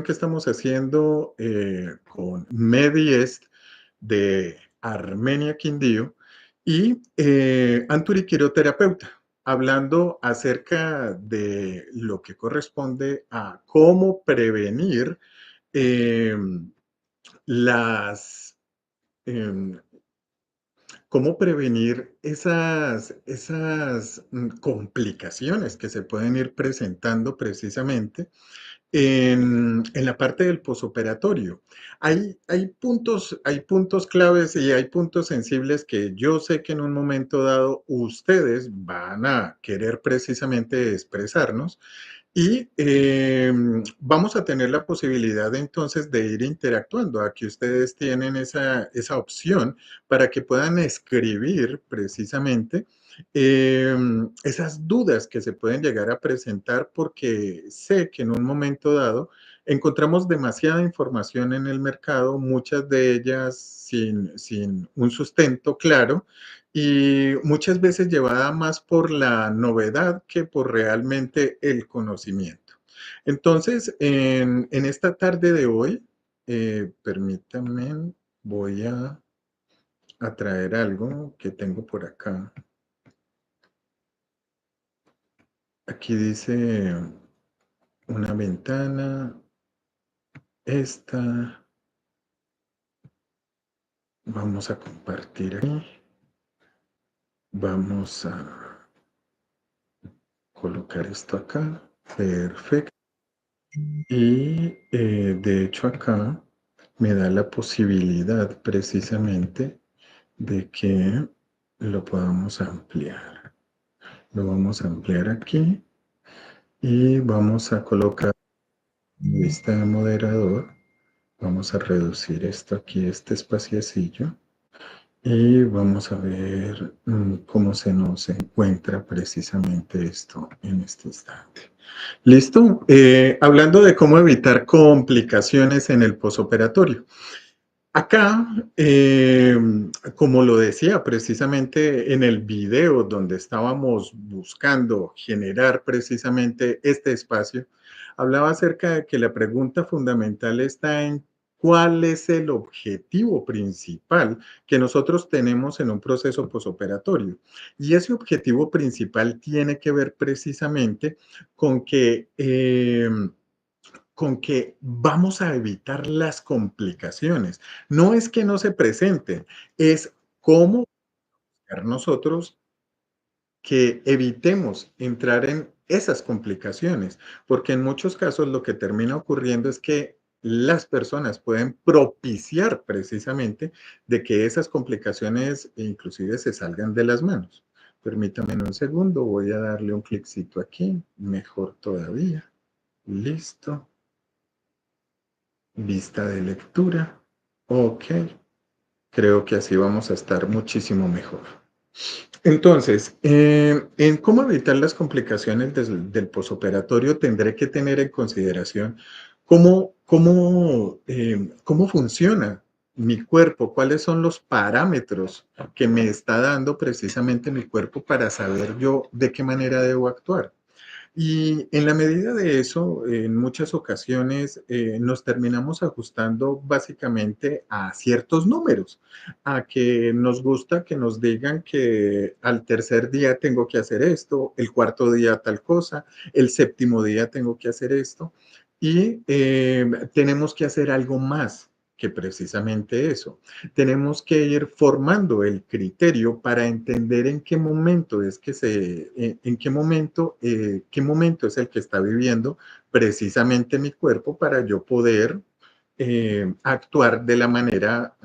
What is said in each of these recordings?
que estamos haciendo con Mediest de Armenia Quindío y Anturi Quiroterapeuta, hablando acerca de lo que corresponde a cómo prevenir eh, las em, cómo prevenir esas complicaciones que se pueden ir presentando precisamente en la parte del posoperatorio. Hay puntos claves y hay puntos sensibles que yo sé que en un momento dado ustedes van a querer precisamente expresarnos y vamos a tener la posibilidad entonces de ir interactuando. Aquí ustedes tienen esa opción para que puedan escribir precisamente esas dudas que se pueden llegar a presentar porque sé que en un momento dado encontramos demasiada información en el mercado, muchas de ellas sin un sustento claro y muchas veces llevada más por la novedad que por realmente el conocimiento. Entonces, en esta tarde de hoy, permítanme, voy a traer algo que tengo por acá. Aquí dice una ventana, esta, vamos a compartir aquí, vamos a colocar esto acá, perfecto. Y de hecho acá me da la posibilidad precisamente de que lo podamos ampliar. Lo vamos a ampliar aquí y vamos a colocar lista de moderador. Vamos a reducir esto aquí, este espaciecillo. Y vamos a ver cómo se nos encuentra precisamente esto en este instante. ¿Listo? Hablando de cómo evitar complicaciones en el posoperatorio. Acá, como lo decía precisamente en el video donde estábamos buscando generar precisamente este espacio, hablaba acerca de que la pregunta fundamental está en cuál es el objetivo principal que nosotros tenemos en un proceso posoperatorio. Y ese objetivo principal tiene que ver precisamente con que vamos a evitar las complicaciones. No es que no se presenten, es cómo nosotros que evitemos entrar en esas complicaciones, porque en muchos casos lo que termina ocurriendo es que las personas pueden propiciar precisamente de que esas complicaciones inclusive se salgan de las manos. Permítame un segundo, voy a darle un cliccito aquí, mejor todavía. Listo. Vista de lectura. Ok. Creo que así vamos a estar muchísimo mejor. Entonces, en cómo evitar las complicaciones del posoperatorio, tendré que tener en consideración cómo funciona mi cuerpo, cuáles son los parámetros que me está dando precisamente mi cuerpo para saber yo de qué manera debo actuar. Y en la medida de eso, en muchas ocasiones nos terminamos ajustando básicamente a ciertos números, a que nos gusta que nos digan que al tercer día tengo que hacer esto, el cuarto día tal cosa, el séptimo día tengo que hacer esto, y tenemos que hacer algo más que precisamente eso. Tenemos que ir formando el criterio para entender en qué momento es que en qué momento es el que está viviendo precisamente mi cuerpo para yo poder actuar de la manera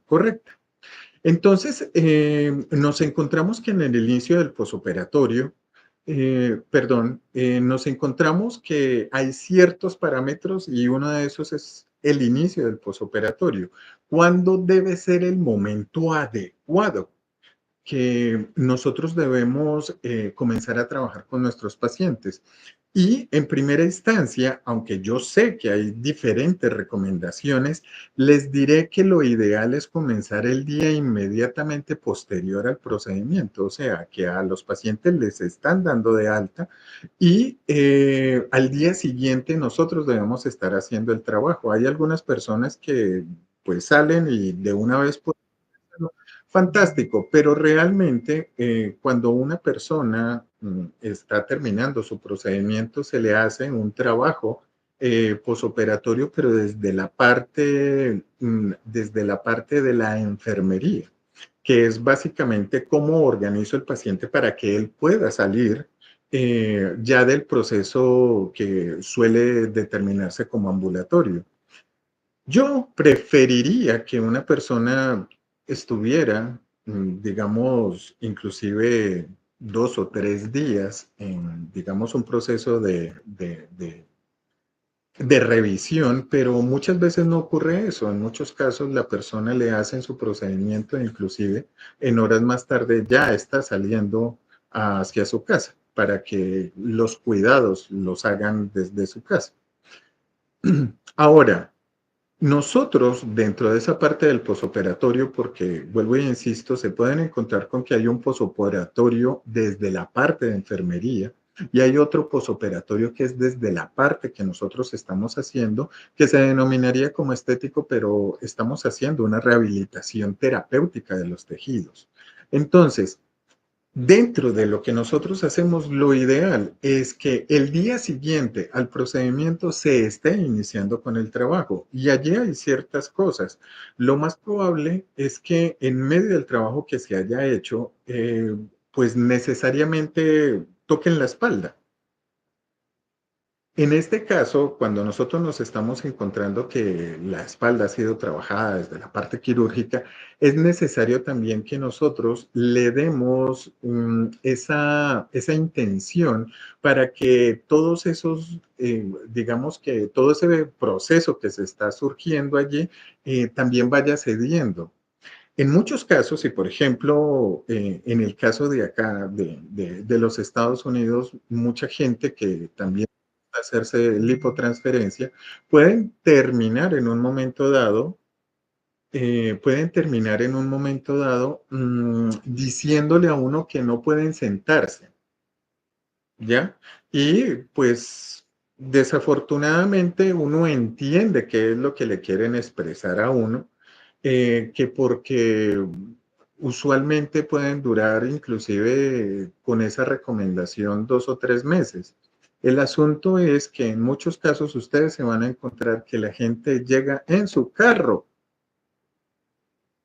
correcta. Entonces, nos encontramos que en el inicio del posoperatorio, nos encontramos que hay ciertos parámetros y uno de esos es el inicio del posoperatorio. ¿Cuándo debe ser el momento adecuado que nosotros debemos comenzar a trabajar con nuestros pacientes? Y en primera instancia, aunque yo sé que hay diferentes recomendaciones, les diré que lo ideal es comenzar el día inmediatamente posterior al procedimiento, o sea, que a los pacientes les están dando de alta y al día siguiente nosotros debemos estar haciendo el trabajo. Hay algunas personas que pues salen y de una vez fantástico, pero realmente cuando una persona está terminando su procedimiento, se le hace un trabajo posoperatorio, pero desde la parte de la enfermería, que es básicamente cómo organizo el paciente para que él pueda salir ya del proceso que suele determinarse como ambulatorio. Yo preferiría que una persona estuviera, digamos, inclusive 2 o 3 días en, digamos, un proceso de revisión, pero muchas veces no ocurre eso. En muchos casos la persona le hacen su procedimiento, inclusive en horas más tarde ya está saliendo hacia su casa para que los cuidados los hagan desde su casa. Ahora, nosotros, dentro de esa parte del posoperatorio, porque vuelvo e insisto, se pueden encontrar con que hay un posoperatorio desde la parte de enfermería y hay otro posoperatorio que es desde la parte que nosotros estamos haciendo, que se denominaría como estético, pero estamos haciendo una rehabilitación terapéutica de los tejidos. Entonces, dentro de lo que nosotros hacemos, lo ideal es que el día siguiente al procedimiento se esté iniciando con el trabajo y allí hay ciertas cosas. Lo más probable es que en medio del trabajo que se haya hecho, pues necesariamente toquen la espalda. En este caso, cuando nosotros nos estamos encontrando que la espalda ha sido trabajada desde la parte quirúrgica, es necesario también que nosotros le demos esa intención para que todos esos, digamos que todo ese proceso que se está surgiendo allí, también vaya cediendo. En muchos casos, y por ejemplo, en el caso de acá, de los Estados Unidos, mucha gente que también hacerse lipotransferencia, pueden terminar en un momento dado, diciéndole a uno que no pueden sentarse, ¿ya? Y pues desafortunadamente uno entiende qué es lo que le quieren expresar a uno, que porque usualmente pueden durar inclusive con esa recomendación 2 o 3 meses. El asunto es que en muchos casos ustedes se van a encontrar que la gente llega en su carro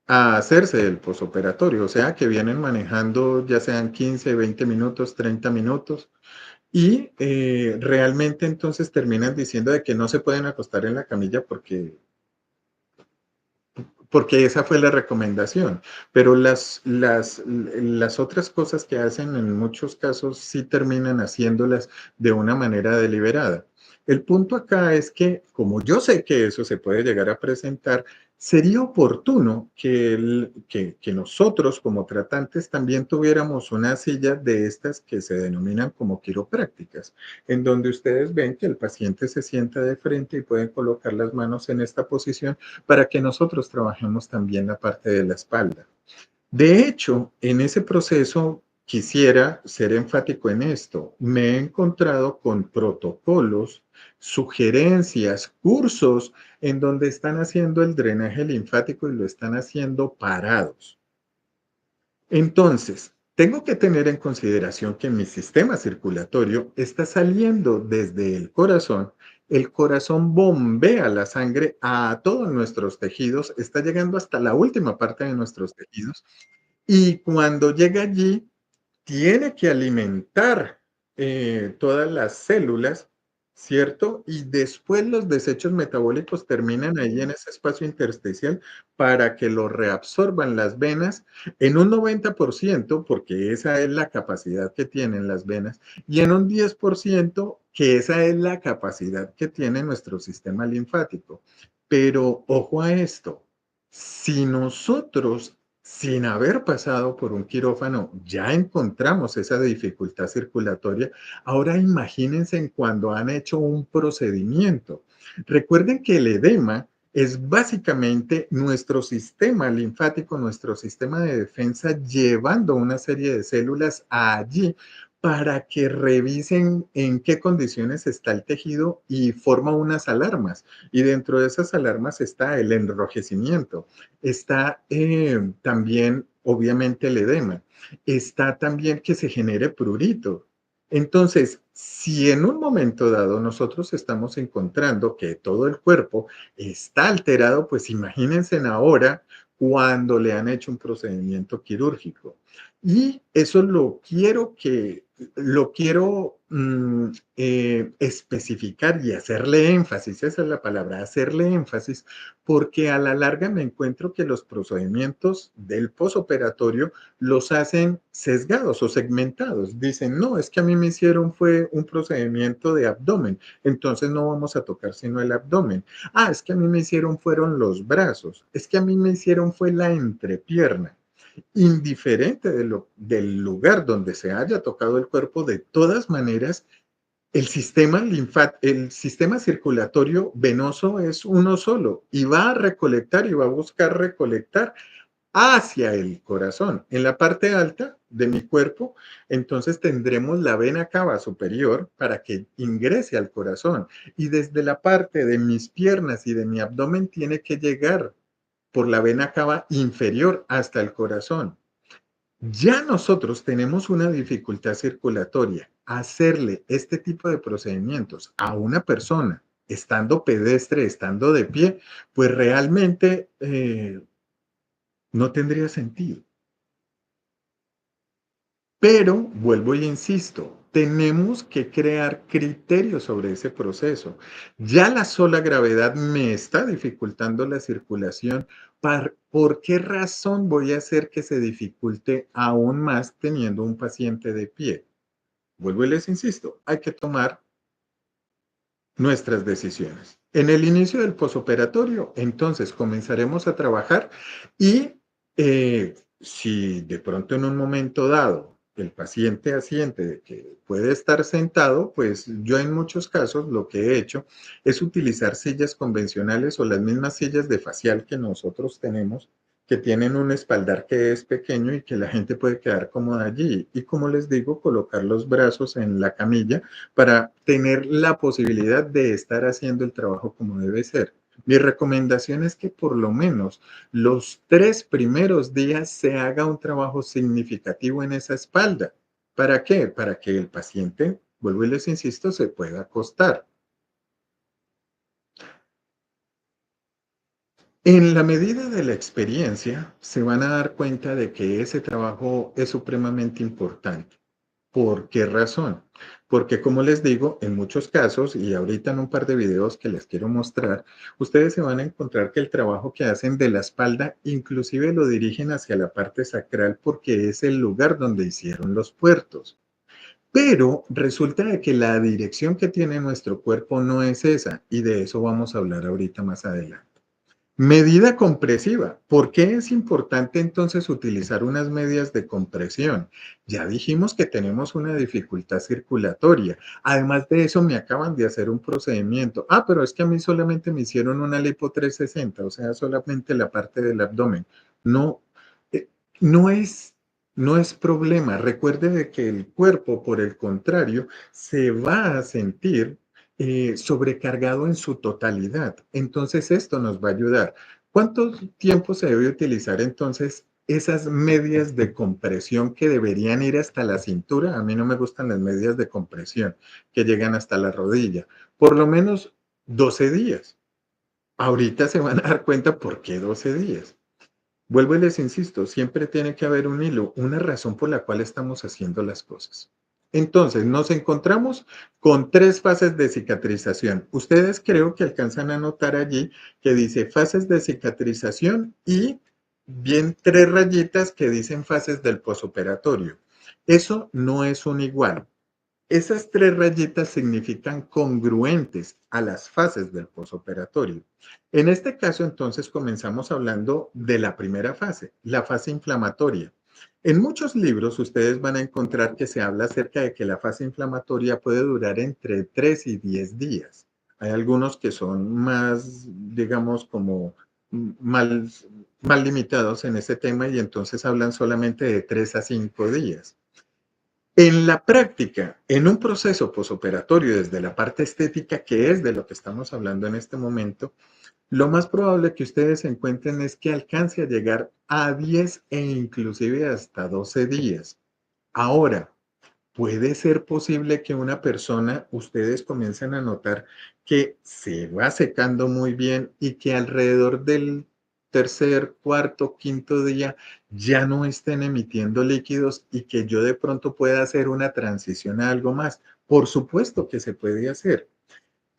a hacerse el posoperatorio, o sea que vienen manejando ya sean 15, 20 minutos, 30 minutos, y realmente entonces terminan diciendo de que no se pueden acostar en la camilla porque esa fue la recomendación. Pero las otras cosas que hacen en muchos casos sí terminan haciéndolas de una manera deliberada. El punto acá es que, como yo sé que eso se puede llegar a presentar, sería oportuno que nosotros como tratantes también tuviéramos una silla de estas que se denominan como quiroprácticas, en donde ustedes ven que el paciente se sienta de frente y pueden colocar las manos en esta posición para que nosotros trabajemos también la parte de la espalda. De hecho, en ese proceso quisiera ser enfático en esto. Me he encontrado con protocolos, sugerencias, cursos en donde están haciendo el drenaje linfático y lo están haciendo parados. Entonces, tengo que tener en consideración que mi sistema circulatorio está saliendo desde el corazón bombea la sangre a todos nuestros tejidos, está llegando hasta la última parte de nuestros tejidos y cuando llega allí tiene que alimentar todas las células, ¿cierto? Y después los desechos metabólicos terminan ahí en ese espacio intersticial para que lo reabsorban las venas en un 90%, porque esa es la capacidad que tienen las venas, y en un 10%, que esa es la capacidad que tiene nuestro sistema linfático. Pero ojo a esto, si nosotros sin haber pasado por un quirófano, ya encontramos esa dificultad circulatoria. Ahora imagínense en cuando han hecho un procedimiento. Recuerden que el edema es básicamente nuestro sistema linfático, nuestro sistema de defensa, llevando una serie de células allí para que revisen en qué condiciones está el tejido y forma unas alarmas. Y dentro de esas alarmas está el enrojecimiento, está también, obviamente, el edema, está también que se genere prurito. Entonces, si en un momento dado nosotros estamos encontrando que todo el cuerpo está alterado, pues imagínense ahora cuando le han hecho un procedimiento quirúrgico. Y eso lo quiero especificar y hacerle énfasis, esa es la palabra, hacerle énfasis, porque a la larga me encuentro que los procedimientos del posoperatorio los hacen sesgados o segmentados. Dicen, no, es que a mí me hicieron fue un procedimiento de abdomen, entonces no vamos a tocar sino el abdomen. Ah, es que a mí me hicieron fueron los brazos, es que a mí me hicieron fue la entrepierna. Indiferente del lugar donde se haya tocado el cuerpo, de todas maneras, el sistema circulatorio venoso es uno solo y va a recolectar y va a buscar recolectar hacia el corazón. En la parte alta de mi cuerpo, entonces tendremos la vena cava superior para que ingrese al corazón. Y desde la parte de mis piernas y de mi abdomen tiene que llegar por la vena cava inferior hasta el corazón. Ya nosotros tenemos una dificultad circulatoria. Hacerle este tipo de procedimientos a una persona, estando pedestre, estando de pie, pues realmente no tendría sentido. Pero, vuelvo y insisto, tenemos que crear criterios sobre ese proceso. Ya la sola gravedad me está dificultando la circulación. ¿Por qué razón voy a hacer que se dificulte aún más teniendo un paciente de pie? Vuelvo y les insisto, hay que tomar nuestras decisiones. En el inicio del posoperatorio, entonces comenzaremos a trabajar y si de pronto en un momento dado el paciente asiente de que puede estar sentado, pues yo en muchos casos lo que he hecho es utilizar sillas convencionales o las mismas sillas de facial que nosotros tenemos, que tienen un espaldar que es pequeño y que la gente puede quedar cómoda allí. Y como les digo, colocar los brazos en la camilla para tener la posibilidad de estar haciendo el trabajo como debe ser. Mi recomendación es que por lo menos los 3 primeros días se haga un trabajo significativo en esa espalda. ¿Para qué? Para que el paciente, vuelvo y les insisto, se pueda acostar. En la medida de la experiencia, se van a dar cuenta de que ese trabajo es supremamente importante. ¿Por qué razón? Porque como les digo, en muchos casos, y ahorita en un par de videos que les quiero mostrar, ustedes se van a encontrar que el trabajo que hacen de la espalda inclusive lo dirigen hacia la parte sacral porque es el lugar donde hicieron los puertos. Pero resulta de que la dirección que tiene nuestro cuerpo no es esa, y de eso vamos a hablar ahorita más adelante. Medida compresiva. ¿Por qué es importante entonces utilizar unas medias de compresión? Ya dijimos que tenemos una dificultad circulatoria. Además de eso, me acaban de hacer un procedimiento. Ah, pero es que a mí solamente me hicieron una lipo 360, o sea, solamente la parte del abdomen. No, eh, no es, no es problema. Recuerde de que el cuerpo, por el contrario, se va a sentir sobrecargado en su totalidad. Entonces, esto nos va a ayudar. ¿Cuánto tiempo se debe utilizar entonces esas medias de compresión que deberían ir hasta la cintura? A mí no me gustan las medias de compresión que llegan hasta la rodilla. Por lo menos 12 días. Ahorita se van a dar cuenta por qué 12 días. Vuelvo y les insisto, siempre tiene que haber un hilo, una razón por la cual estamos haciendo las cosas. Entonces, nos encontramos con 3 fases de cicatrización. Ustedes creo que alcanzan a notar allí que dice fases de cicatrización y bien 3 rayitas que dicen fases del posoperatorio. Eso no es un igual. Esas 3 rayitas significan congruentes a las fases del posoperatorio. En este caso, entonces, comenzamos hablando de la primera fase, la fase inflamatoria. En muchos libros ustedes van a encontrar que se habla acerca de que la fase inflamatoria puede durar entre 3 y 10 días. Hay algunos que son más, digamos, como mal, mal limitados en ese tema y entonces hablan solamente de 3 a 5 días. En la práctica, en un proceso posoperatorio desde la parte estética, que es de lo que estamos hablando en este momento, lo más probable que ustedes encuentren es que alcance a llegar a 10 e inclusive hasta 12 días. Ahora, puede ser posible que una persona, ustedes comiencen a notar que se va secando muy bien y que alrededor del tercer, cuarto, quinto día ya no estén emitiendo líquidos y que yo de pronto pueda hacer una transición a algo más. Por supuesto que se puede hacer.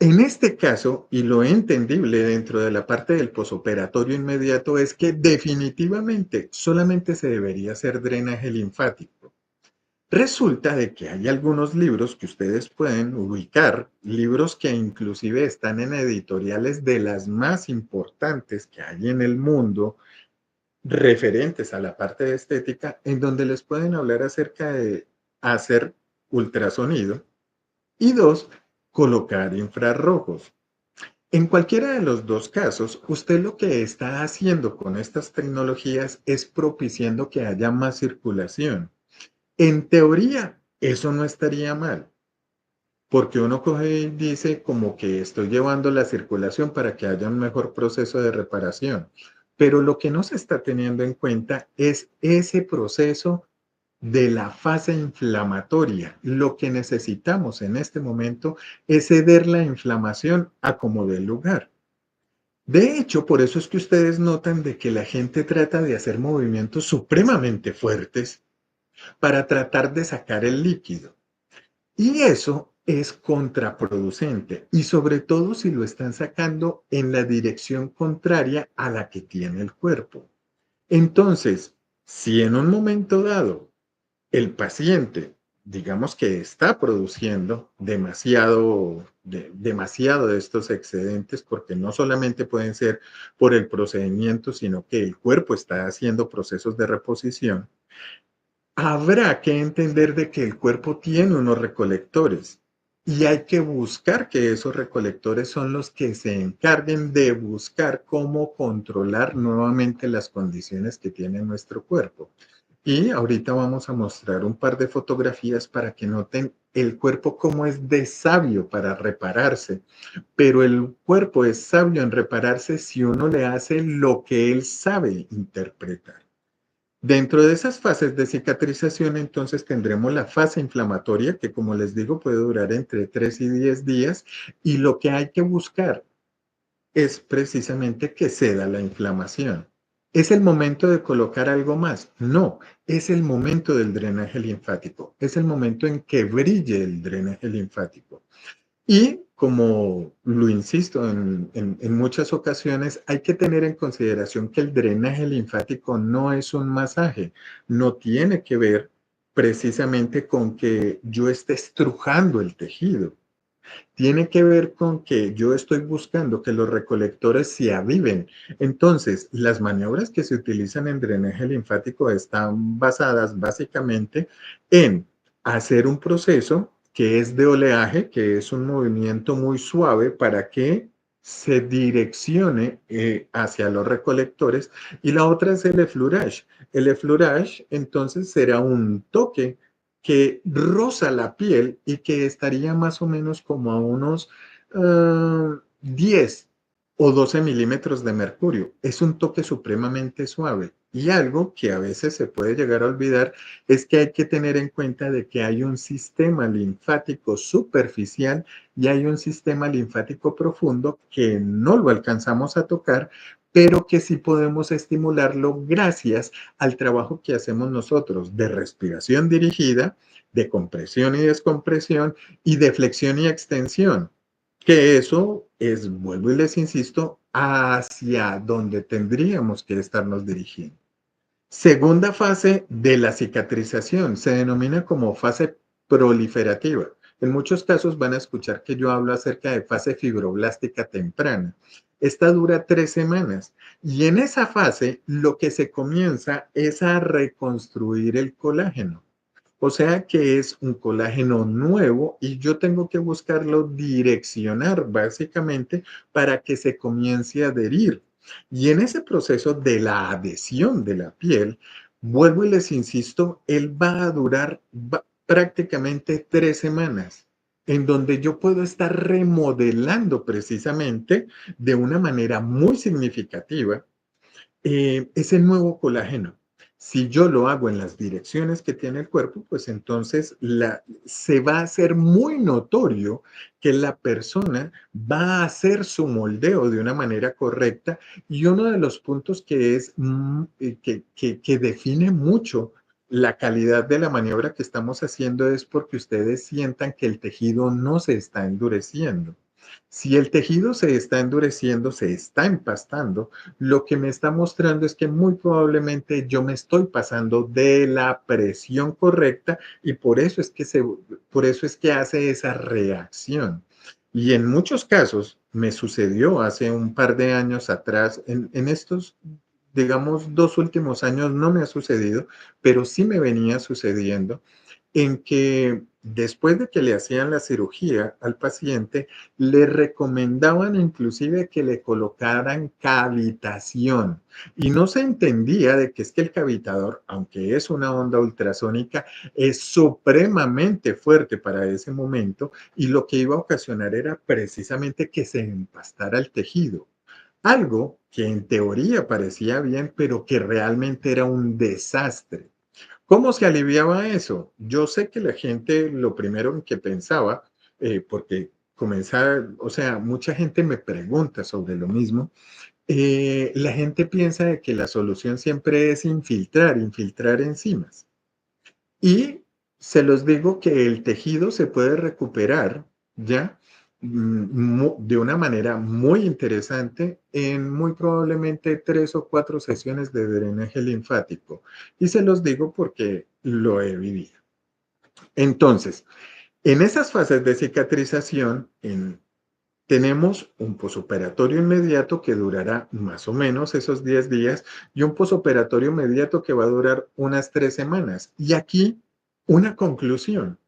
En este caso, y lo entendible dentro de la parte del posoperatorio inmediato es que definitivamente solamente se debería hacer drenaje linfático. Resulta de que hay algunos libros que ustedes pueden ubicar, libros que inclusive están en editoriales de las más importantes que hay en el mundo, referentes a la parte de estética, en donde les pueden hablar acerca de hacer ultrasonido y dos, colocar infrarrojos. En cualquiera de los dos casos, usted lo que está haciendo con estas tecnologías es propiciando que haya más circulación. En teoría, eso no estaría mal, porque uno coge y dice como que estoy llevando la circulación para que haya un mejor proceso de reparación. Pero lo que no se está teniendo en cuenta es ese proceso de la fase inflamatoria. Lo que necesitamos en este momento es ceder la inflamación a como dé lugar. De hecho, por eso es que ustedes notan de que la gente trata de hacer movimientos supremamente fuertes para tratar de sacar el líquido. Y eso es contraproducente y sobre todo si lo están sacando en la dirección contraria a la que tiene el cuerpo. Entonces, si en un momento dado el paciente, digamos que está produciendo demasiado de estos excedentes, porque no solamente pueden ser por el procedimiento, sino que el cuerpo está haciendo procesos de reposición, habrá que entender de que el cuerpo tiene unos recolectores y hay que buscar que esos recolectores son los que se encarguen de buscar cómo controlar nuevamente las condiciones que tiene nuestro cuerpo. Y ahorita vamos a mostrar un par de fotografías para que noten el cuerpo cómo es de sabio para repararse, pero el cuerpo es sabio en repararse si uno le hace lo que él sabe interpretar. Dentro de esas fases de cicatrización, entonces tendremos la fase inflamatoria, que como les digo puede durar entre 3 y 10 días, y lo que hay que buscar es precisamente que ceda la inflamación. ¿Es el momento de colocar algo más? No, es el momento del drenaje linfático, es el momento en que brille el drenaje linfático. Y como lo insisto en muchas ocasiones, hay que tener en consideración que el drenaje linfático no es un masaje, no tiene que ver precisamente con que yo esté estrujando el tejido. Tiene que ver con que yo estoy buscando que los recolectores se aviven. Entonces, las maniobras que se utilizan en drenaje linfático están basadas básicamente en hacer un proceso que es de oleaje, que es un movimiento muy suave para que se direccione hacia los recolectores, y la otra es el effleurage. El effleurage entonces será un toque que roza la piel y que estaría más o menos como a unos 10 o 12 milímetros de mercurio. Es un toque supremamente suave. Y algo que a veces se puede llegar a olvidar es que hay que tener en cuenta de que hay un sistema linfático superficial y hay un sistema linfático profundo que no lo alcanzamos a tocar, pero que sí podemos estimularlo gracias al trabajo que hacemos nosotros de respiración dirigida, de compresión y descompresión y de flexión y extensión, que eso es, vuelvo y les insisto, hacia donde tendríamos que estarnos dirigiendo. Segunda fase de la cicatrización se denomina como fase proliferativa. En muchos casos van a escuchar que yo hablo acerca de fase fibroblástica temprana. Esta dura 3 semanas y en esa fase lo que se comienza es a reconstruir el colágeno. O sea que es un colágeno nuevo y yo tengo que buscarlo direccionar básicamente para que se comience a adherir. Y en ese proceso de la adhesión de la piel, vuelvo y les insisto, él va a durar prácticamente 3 semanas, en donde yo puedo estar remodelando precisamente de una manera muy significativa ese nuevo colágeno. Si yo lo hago en las direcciones que tiene el cuerpo, pues entonces se va a hacer muy notorio que la persona va a hacer su moldeo de una manera correcta y uno de los puntos que es que define mucho la calidad de la maniobra que estamos haciendo es porque ustedes sientan que el tejido no se está endureciendo. Si el tejido se está endureciendo, se está empastando, lo que me está mostrando es que muy probablemente yo me estoy pasando de la presión correcta y por eso es que hace esa reacción. Y en muchos casos me sucedió hace un par de años atrás, en estos, digamos, 2 últimos años no me ha sucedido, pero sí me venía sucediendo en que después de que le hacían la cirugía al paciente, le recomendaban inclusive que le colocaran cavitación. Y no se entendía de que es que el cavitador, aunque es una onda ultrasónica, es supremamente fuerte para ese momento y lo que iba a ocasionar era precisamente que se empastara el tejido. Algo que en teoría parecía bien, pero que realmente era un desastre. ¿Cómo se aliviaba eso? Yo sé que la gente lo primero en que pensaba, porque comenzaba, o sea, mucha gente me pregunta sobre lo mismo, la gente piensa de que la solución siempre es infiltrar enzimas. Y se los digo que el tejido se puede recuperar ya de una manera muy interesante en muy probablemente 3 o 4 sesiones de drenaje linfático. Y se los digo porque lo he vivido. Entonces, en esas fases de cicatrización, tenemos un posoperatorio inmediato que durará más o menos esos 10 días y un posoperatorio inmediato que va a durar unas 3 semanas. Y aquí una conclusión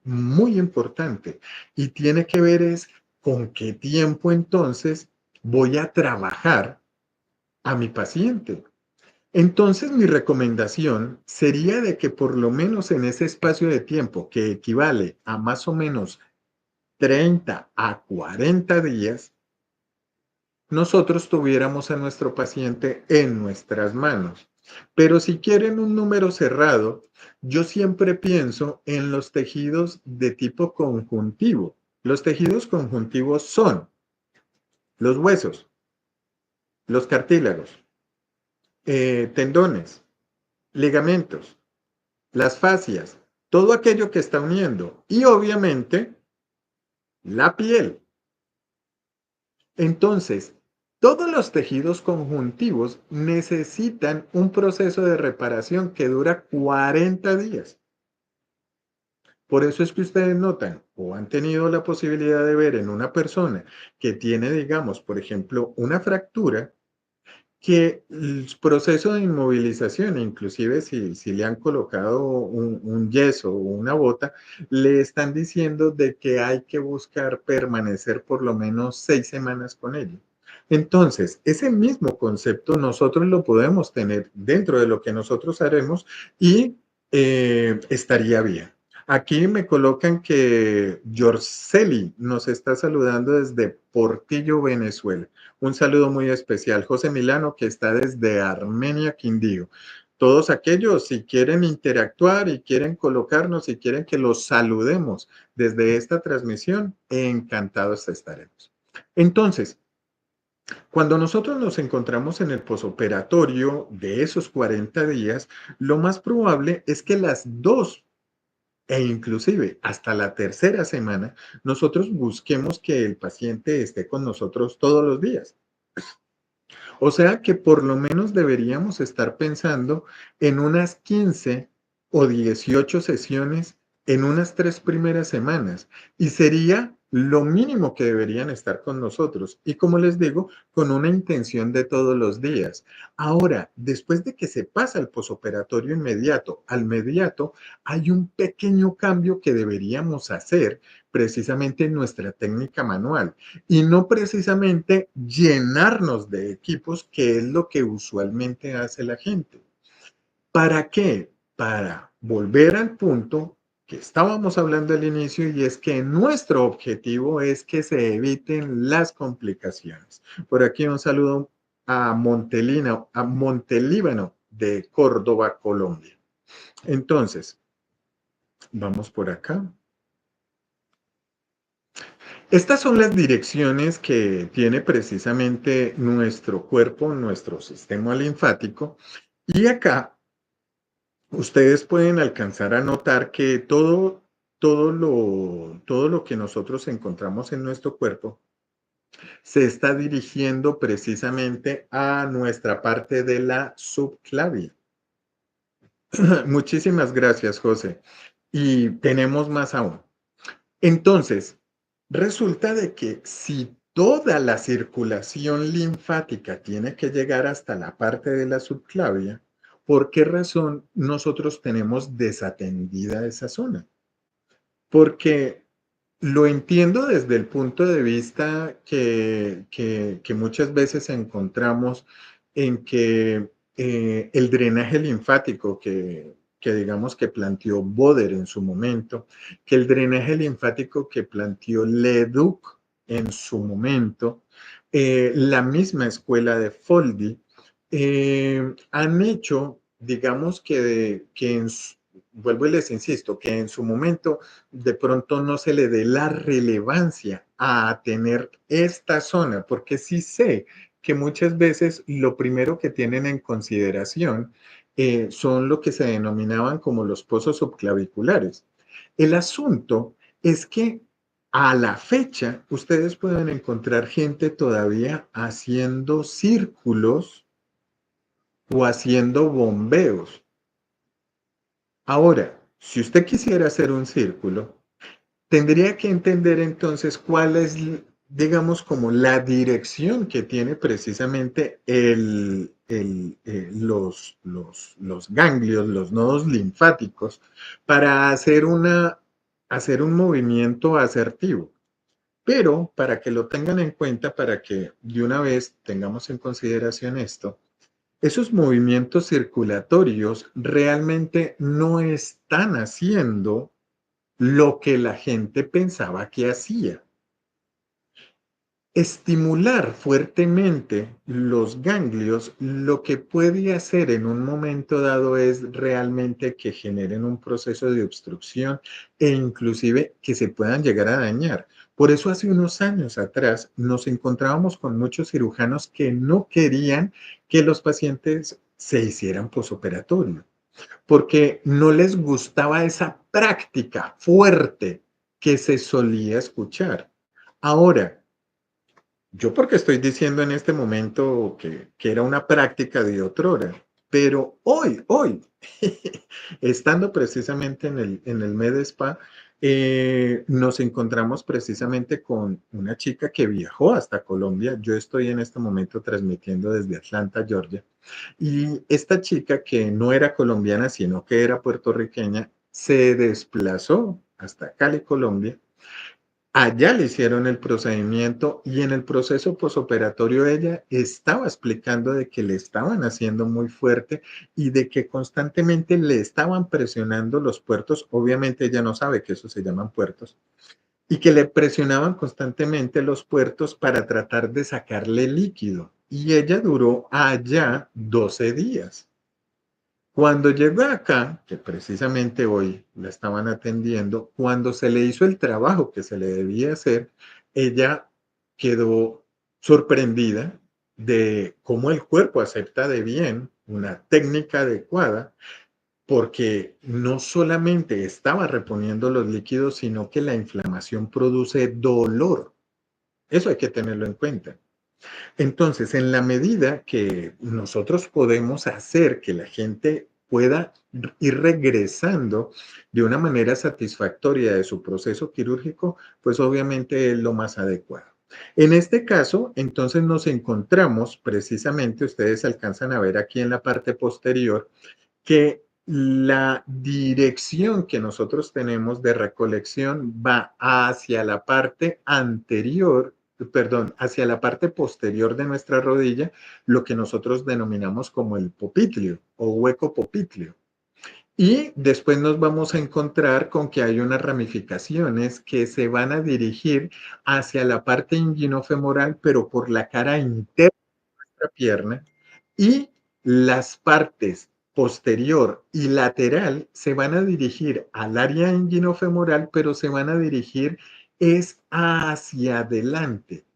muy importante y tiene que ver es con qué tiempo entonces voy a trabajar a mi paciente. Entonces, mi recomendación sería de que por lo menos en ese espacio de tiempo que equivale a más o menos 30 a 40 días, nosotros tuviéramos a nuestro paciente en nuestras manos. Pero si quieren un número cerrado, yo siempre pienso en los tejidos de tipo conjuntivo. Los tejidos conjuntivos son los huesos, los cartílagos, tendones, ligamentos, las fascias, todo aquello que está uniendo y obviamente la piel. Entonces, todos los tejidos conjuntivos necesitan un proceso de reparación que dura 40 días. Por eso es que ustedes notan o han tenido la posibilidad de ver en una persona que tiene, digamos, por ejemplo, una fractura, que el proceso de inmovilización, inclusive si le han colocado un yeso o una bota, le están diciendo de que hay que buscar permanecer por lo menos 6 semanas con ello. Entonces, ese mismo concepto nosotros lo podemos tener dentro de lo que nosotros haremos y estaría bien. Aquí me colocan que Yorceli nos está saludando desde Portillo, Venezuela. Un saludo muy especial. José Milano, que está desde Armenia, Quindío. Todos aquellos, si quieren interactuar y quieren colocarnos, si quieren que los saludemos desde esta transmisión, encantados estaremos. Entonces, cuando nosotros nos encontramos en el posoperatorio de esos 40 días, lo más probable es que las dos e inclusive hasta la tercera semana, nosotros busquemos que el paciente esté con nosotros todos los días. O sea que por lo menos deberíamos estar pensando en unas 15 o 18 sesiones en unas 3 primeras semanas y sería lo mínimo que deberían estar con nosotros. Y como les digo, con una intención de todos los días. Ahora, después de que se pasa el posoperatorio inmediato al mediato, hay un pequeño cambio que deberíamos hacer precisamente en nuestra técnica manual y no precisamente llenarnos de equipos, que es lo que usualmente hace la gente. ¿Para qué? Para volver al punto que estábamos hablando al inicio y es que nuestro objetivo es que se eviten las complicaciones. Por aquí un saludo a Montelíbano de Córdoba, Colombia. Entonces, vamos por acá. Estas son las direcciones que tiene precisamente nuestro cuerpo, nuestro sistema linfático. Y acá ustedes pueden alcanzar a notar que todo lo que nosotros encontramos en nuestro cuerpo se está dirigiendo precisamente a nuestra parte de la subclavia. Muchísimas gracias, José. Y tenemos más aún. Entonces, resulta de que si toda la circulación linfática tiene que llegar hasta la parte de la subclavia, ¿por qué razón nosotros tenemos desatendida esa zona? Porque lo entiendo desde el punto de vista que muchas veces encontramos en que el drenaje linfático que digamos que planteó Boder en su momento, que el drenaje linfático que planteó Leduc en su momento, la misma escuela de Foldi, han hecho, digamos vuelvo y les insisto, que en su momento de pronto no se le dé la relevancia a tener esta zona, porque sí sé que muchas veces lo primero que tienen en consideración son lo que se denominaban como los pozos subclaviculares. El asunto es que a la fecha ustedes pueden encontrar gente todavía haciendo círculos o haciendo bombeos. Ahora, si usted quisiera hacer un círculo, tendría que entender entonces cuál es, digamos, como la dirección que tiene precisamente los ganglios, los nodos linfáticos, para hacer un movimiento asertivo. Pero para que lo tengan en cuenta, para que de una vez tengamos en consideración esto, esos movimientos circulatorios realmente no están haciendo lo que la gente pensaba que hacía. Estimular fuertemente los ganglios lo que puede hacer en un momento dado es realmente que generen un proceso de obstrucción e inclusive que se puedan llegar a dañar. Por eso hace unos años atrás nos encontrábamos con muchos cirujanos que no querían que los pacientes se hicieran posoperatorio, porque no les gustaba esa práctica fuerte que se solía escuchar. Ahora, yo porque estoy diciendo en este momento que era una práctica de otrora, pero hoy, estando precisamente en el MedSpa, nos encontramos precisamente con una chica que viajó hasta Colombia. Yo estoy en este momento transmitiendo desde Atlanta, Georgia. Y esta chica que no era colombiana, sino que era puertorriqueña, se desplazó hasta Cali, Colombia. Allá le hicieron el procedimiento y en el proceso posoperatorio ella estaba explicando de que le estaban haciendo muy fuerte y de que constantemente le estaban presionando los puertos. Obviamente ella no sabe que eso se llaman puertos y que le presionaban constantemente los puertos para tratar de sacarle líquido. Y ella duró allá 12 días. Cuando llegó acá, que precisamente hoy la estaban atendiendo, cuando se le hizo el trabajo que se le debía hacer, ella quedó sorprendida de cómo el cuerpo acepta de bien una técnica adecuada, porque no solamente estaba reponiendo los líquidos, sino que la inflamación produce dolor. Eso hay que tenerlo en cuenta. Entonces, en la medida que nosotros podemos hacer que la gente pueda ir regresando de una manera satisfactoria de su proceso quirúrgico, pues obviamente es lo más adecuado. En este caso, entonces nos encontramos precisamente, ustedes alcanzan a ver aquí en la parte posterior, que la dirección que nosotros tenemos de recolección va hacia la parte anterior, perdón, hacia la parte posterior de nuestra rodilla, lo que nosotros denominamos como el popitlio o hueco popitlio. Y después nos vamos a encontrar con que hay unas ramificaciones que se van a dirigir hacia la parte inguinofemoral, pero por la cara interna la pierna, y las partes posterior y lateral se van a dirigir al área inguinofemoral, pero se van a dirigir es hacia adelante.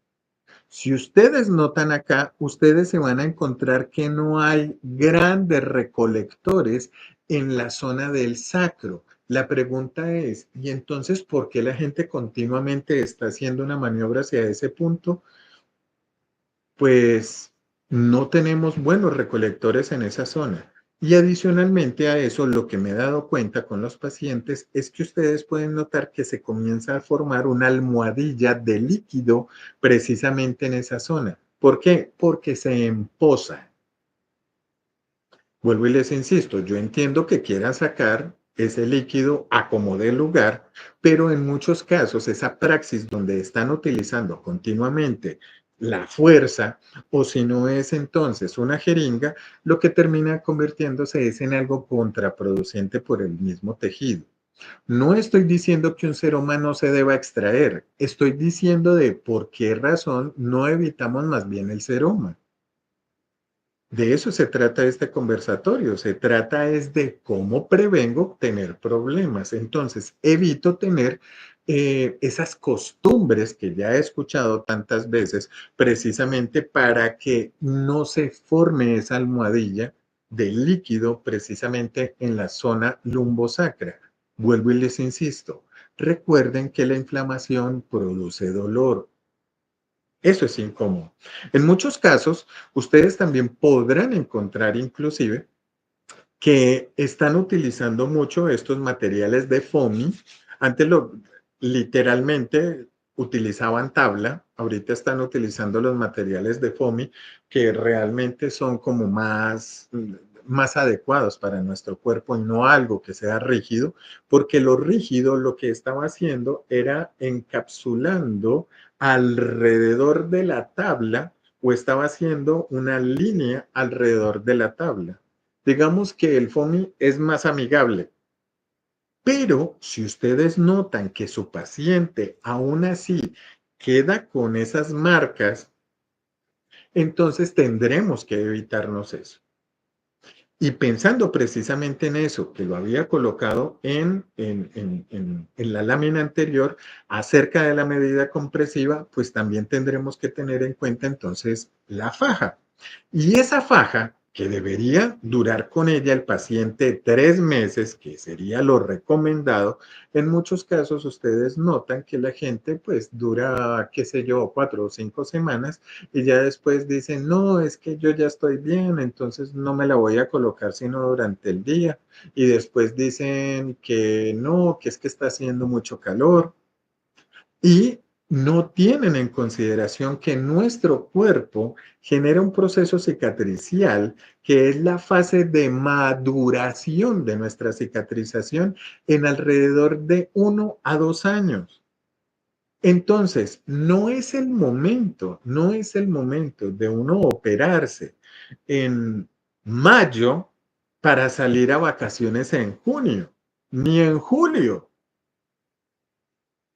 Si ustedes notan acá, ustedes se van a encontrar que no hay grandes recolectores en la zona del sacro. La pregunta es, ¿y entonces por qué la gente continuamente está haciendo una maniobra hacia ese punto? Pues no tenemos buenos recolectores en esa zona. Y adicionalmente a eso, lo que me he dado cuenta con los pacientes es que ustedes pueden notar que se comienza a formar una almohadilla de líquido precisamente en esa zona. ¿Por qué? Porque se empoza. Vuelvo y les insisto, yo entiendo que quieran sacar ese líquido a como dé lugar, pero en muchos casos esa praxis donde están utilizando continuamente la fuerza, o si no es entonces una jeringa, lo que termina convirtiéndose es en algo contraproducente por el mismo tejido. No estoy diciendo que un seroma no se deba extraer, estoy diciendo de por qué razón no evitamos más bien el seroma. De eso se trata este conversatorio, se trata es de cómo prevengo tener problemas. Entonces, evito tener esas costumbres que ya he escuchado tantas veces, precisamente para que no se forme esa almohadilla de líquido precisamente en la zona lumbosacra. Vuelvo y les insisto, recuerden que la inflamación produce dolor. Eso es incómodo. En muchos casos, ustedes también podrán encontrar inclusive que están utilizando mucho estos materiales de foamy. Antes literalmente utilizaban tabla, ahorita están utilizando los materiales de foamy que realmente son como más adecuados para nuestro cuerpo y no algo que sea rígido, porque lo rígido lo que estaba haciendo era encapsulando alrededor de la tabla o estaba haciendo una línea alrededor de la tabla. Digamos que el FOMI es más amigable, pero si ustedes notan que su paciente aún así queda con esas marcas, entonces tendremos que evitarnos eso. Y pensando precisamente en eso, que lo había colocado en la lámina anterior, acerca de la medida compresiva, pues también tendremos que tener en cuenta entonces la faja. Y esa faja, que debería durar con ella el paciente 3 meses, que sería lo recomendado, en muchos casos ustedes notan que la gente pues dura, qué sé yo, 4 o 5 semanas y ya después dicen, no, es que yo ya estoy bien, entonces no me la voy a colocar sino durante el día. Y después dicen que no, que es que está haciendo mucho calor y no tienen en consideración que nuestro cuerpo genera un proceso cicatricial que es la fase de maduración de nuestra cicatrización en alrededor de 1 a 2 años. Entonces, no es el momento de uno operarse en mayo para salir a vacaciones en junio, ni en julio.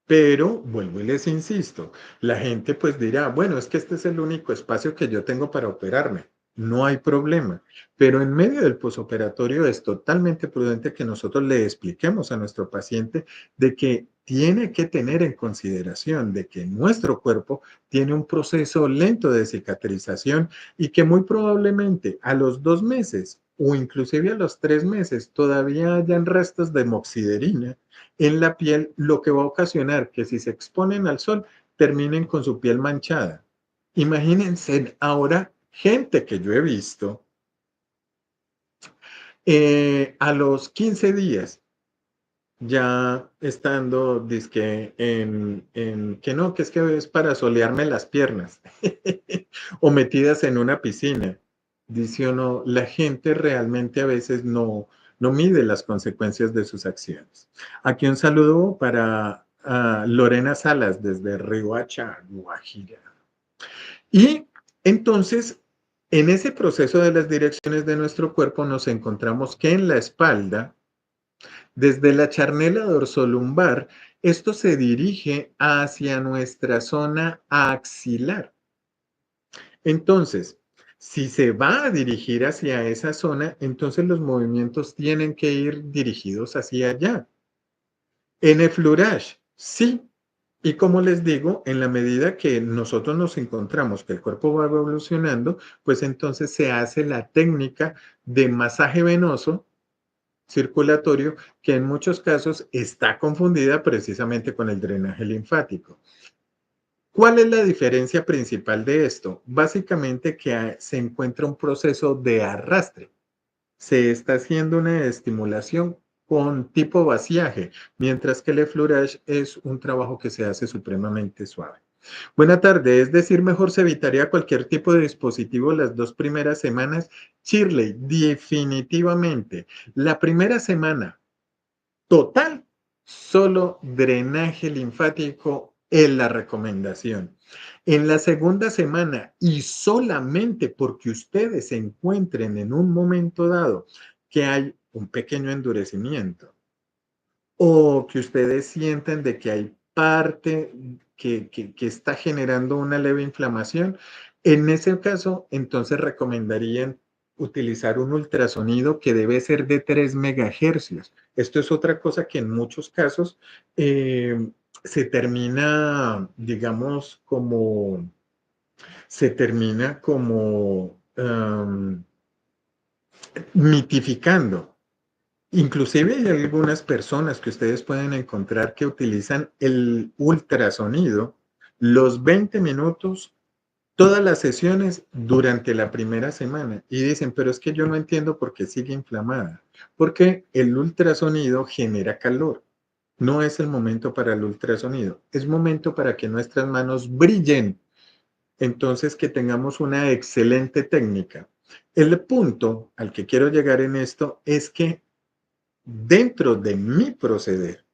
Pero vuelvo y les insisto, la gente pues dirá, bueno, es que este es el único espacio que yo tengo para operarme. No hay problema. Pero en medio del posoperatorio es totalmente prudente que nosotros le expliquemos a nuestro paciente de que tiene que tener en consideración de que nuestro cuerpo tiene un proceso lento de cicatrización y que muy probablemente a los 2 meses o inclusive a los 3 meses todavía hayan restos de moxiderina en la piel, lo que va a ocasionar que si se exponen al sol, terminen con su piel manchada. Imagínense ahora gente que yo he visto A los 15 días, ya estando dizque en que no, que es para solearme las piernas o metidas en una piscina. Dice uno, la gente realmente a veces no mide las consecuencias de sus acciones. Aquí un saludo para Lorena Salas desde Riohacha, Guajira. Y entonces, en ese proceso de las direcciones de nuestro cuerpo nos encontramos que en la espalda, desde la charnela dorsolumbar, esto se dirige hacia nuestra zona axilar. Entonces, si se va a dirigir hacia esa zona, entonces los movimientos tienen que ir dirigidos hacia allá. En effleurage, sí. Y como les digo, en la medida que nosotros nos encontramos que el cuerpo va evolucionando, pues entonces se hace la técnica de masaje venoso circulatorio, que en muchos casos está confundida precisamente con el drenaje linfático. ¿Cuál es la diferencia principal de esto? Básicamente que se encuentra un proceso de arrastre. Se está haciendo una estimulación con tipo vaciaje, mientras que el effleurage es un trabajo que se hace supremamente suave. Buena tarde, es decir, mejor se evitaría cualquier tipo de dispositivo las 2 primeras semanas. Shirley, definitivamente. La primera semana, total, solo drenaje linfático es la recomendación. En la segunda semana y solamente porque ustedes se encuentren en un momento dado que hay un pequeño endurecimiento o que ustedes sienten de que hay parte que está generando una leve inflamación, en ese caso, entonces recomendarían utilizar un ultrasonido que debe ser de 3 megahercios. Esto es otra cosa que en muchos casos se termina, digamos, se termina como mitificando. Inclusive hay algunas personas que ustedes pueden encontrar que utilizan el ultrasonido los 20 minutos, todas las sesiones durante la primera semana. Y dicen, pero es que yo no entiendo por qué sigue inflamada. Porque el ultrasonido genera calor. No es el momento para el ultrasonido. Es momento para que nuestras manos brillen. Entonces, que tengamos una excelente técnica. El punto al que quiero llegar en esto es que dentro de mi proceder,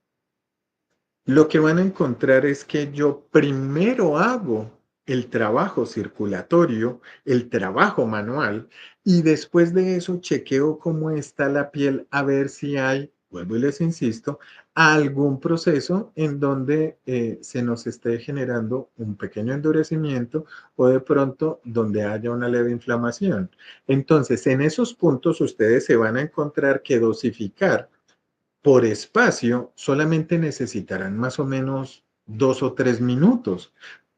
lo que van a encontrar es que yo primero hago el trabajo circulatorio, el trabajo manual, y después de eso chequeo cómo está la piel a ver si hay, vuelvo y les insisto, algún proceso en donde se nos esté generando un pequeño endurecimiento o de pronto donde haya una leve inflamación. Entonces, en esos puntos ustedes se van a encontrar que dosificar por espacio solamente necesitarán más o menos 2 o 3 minutos.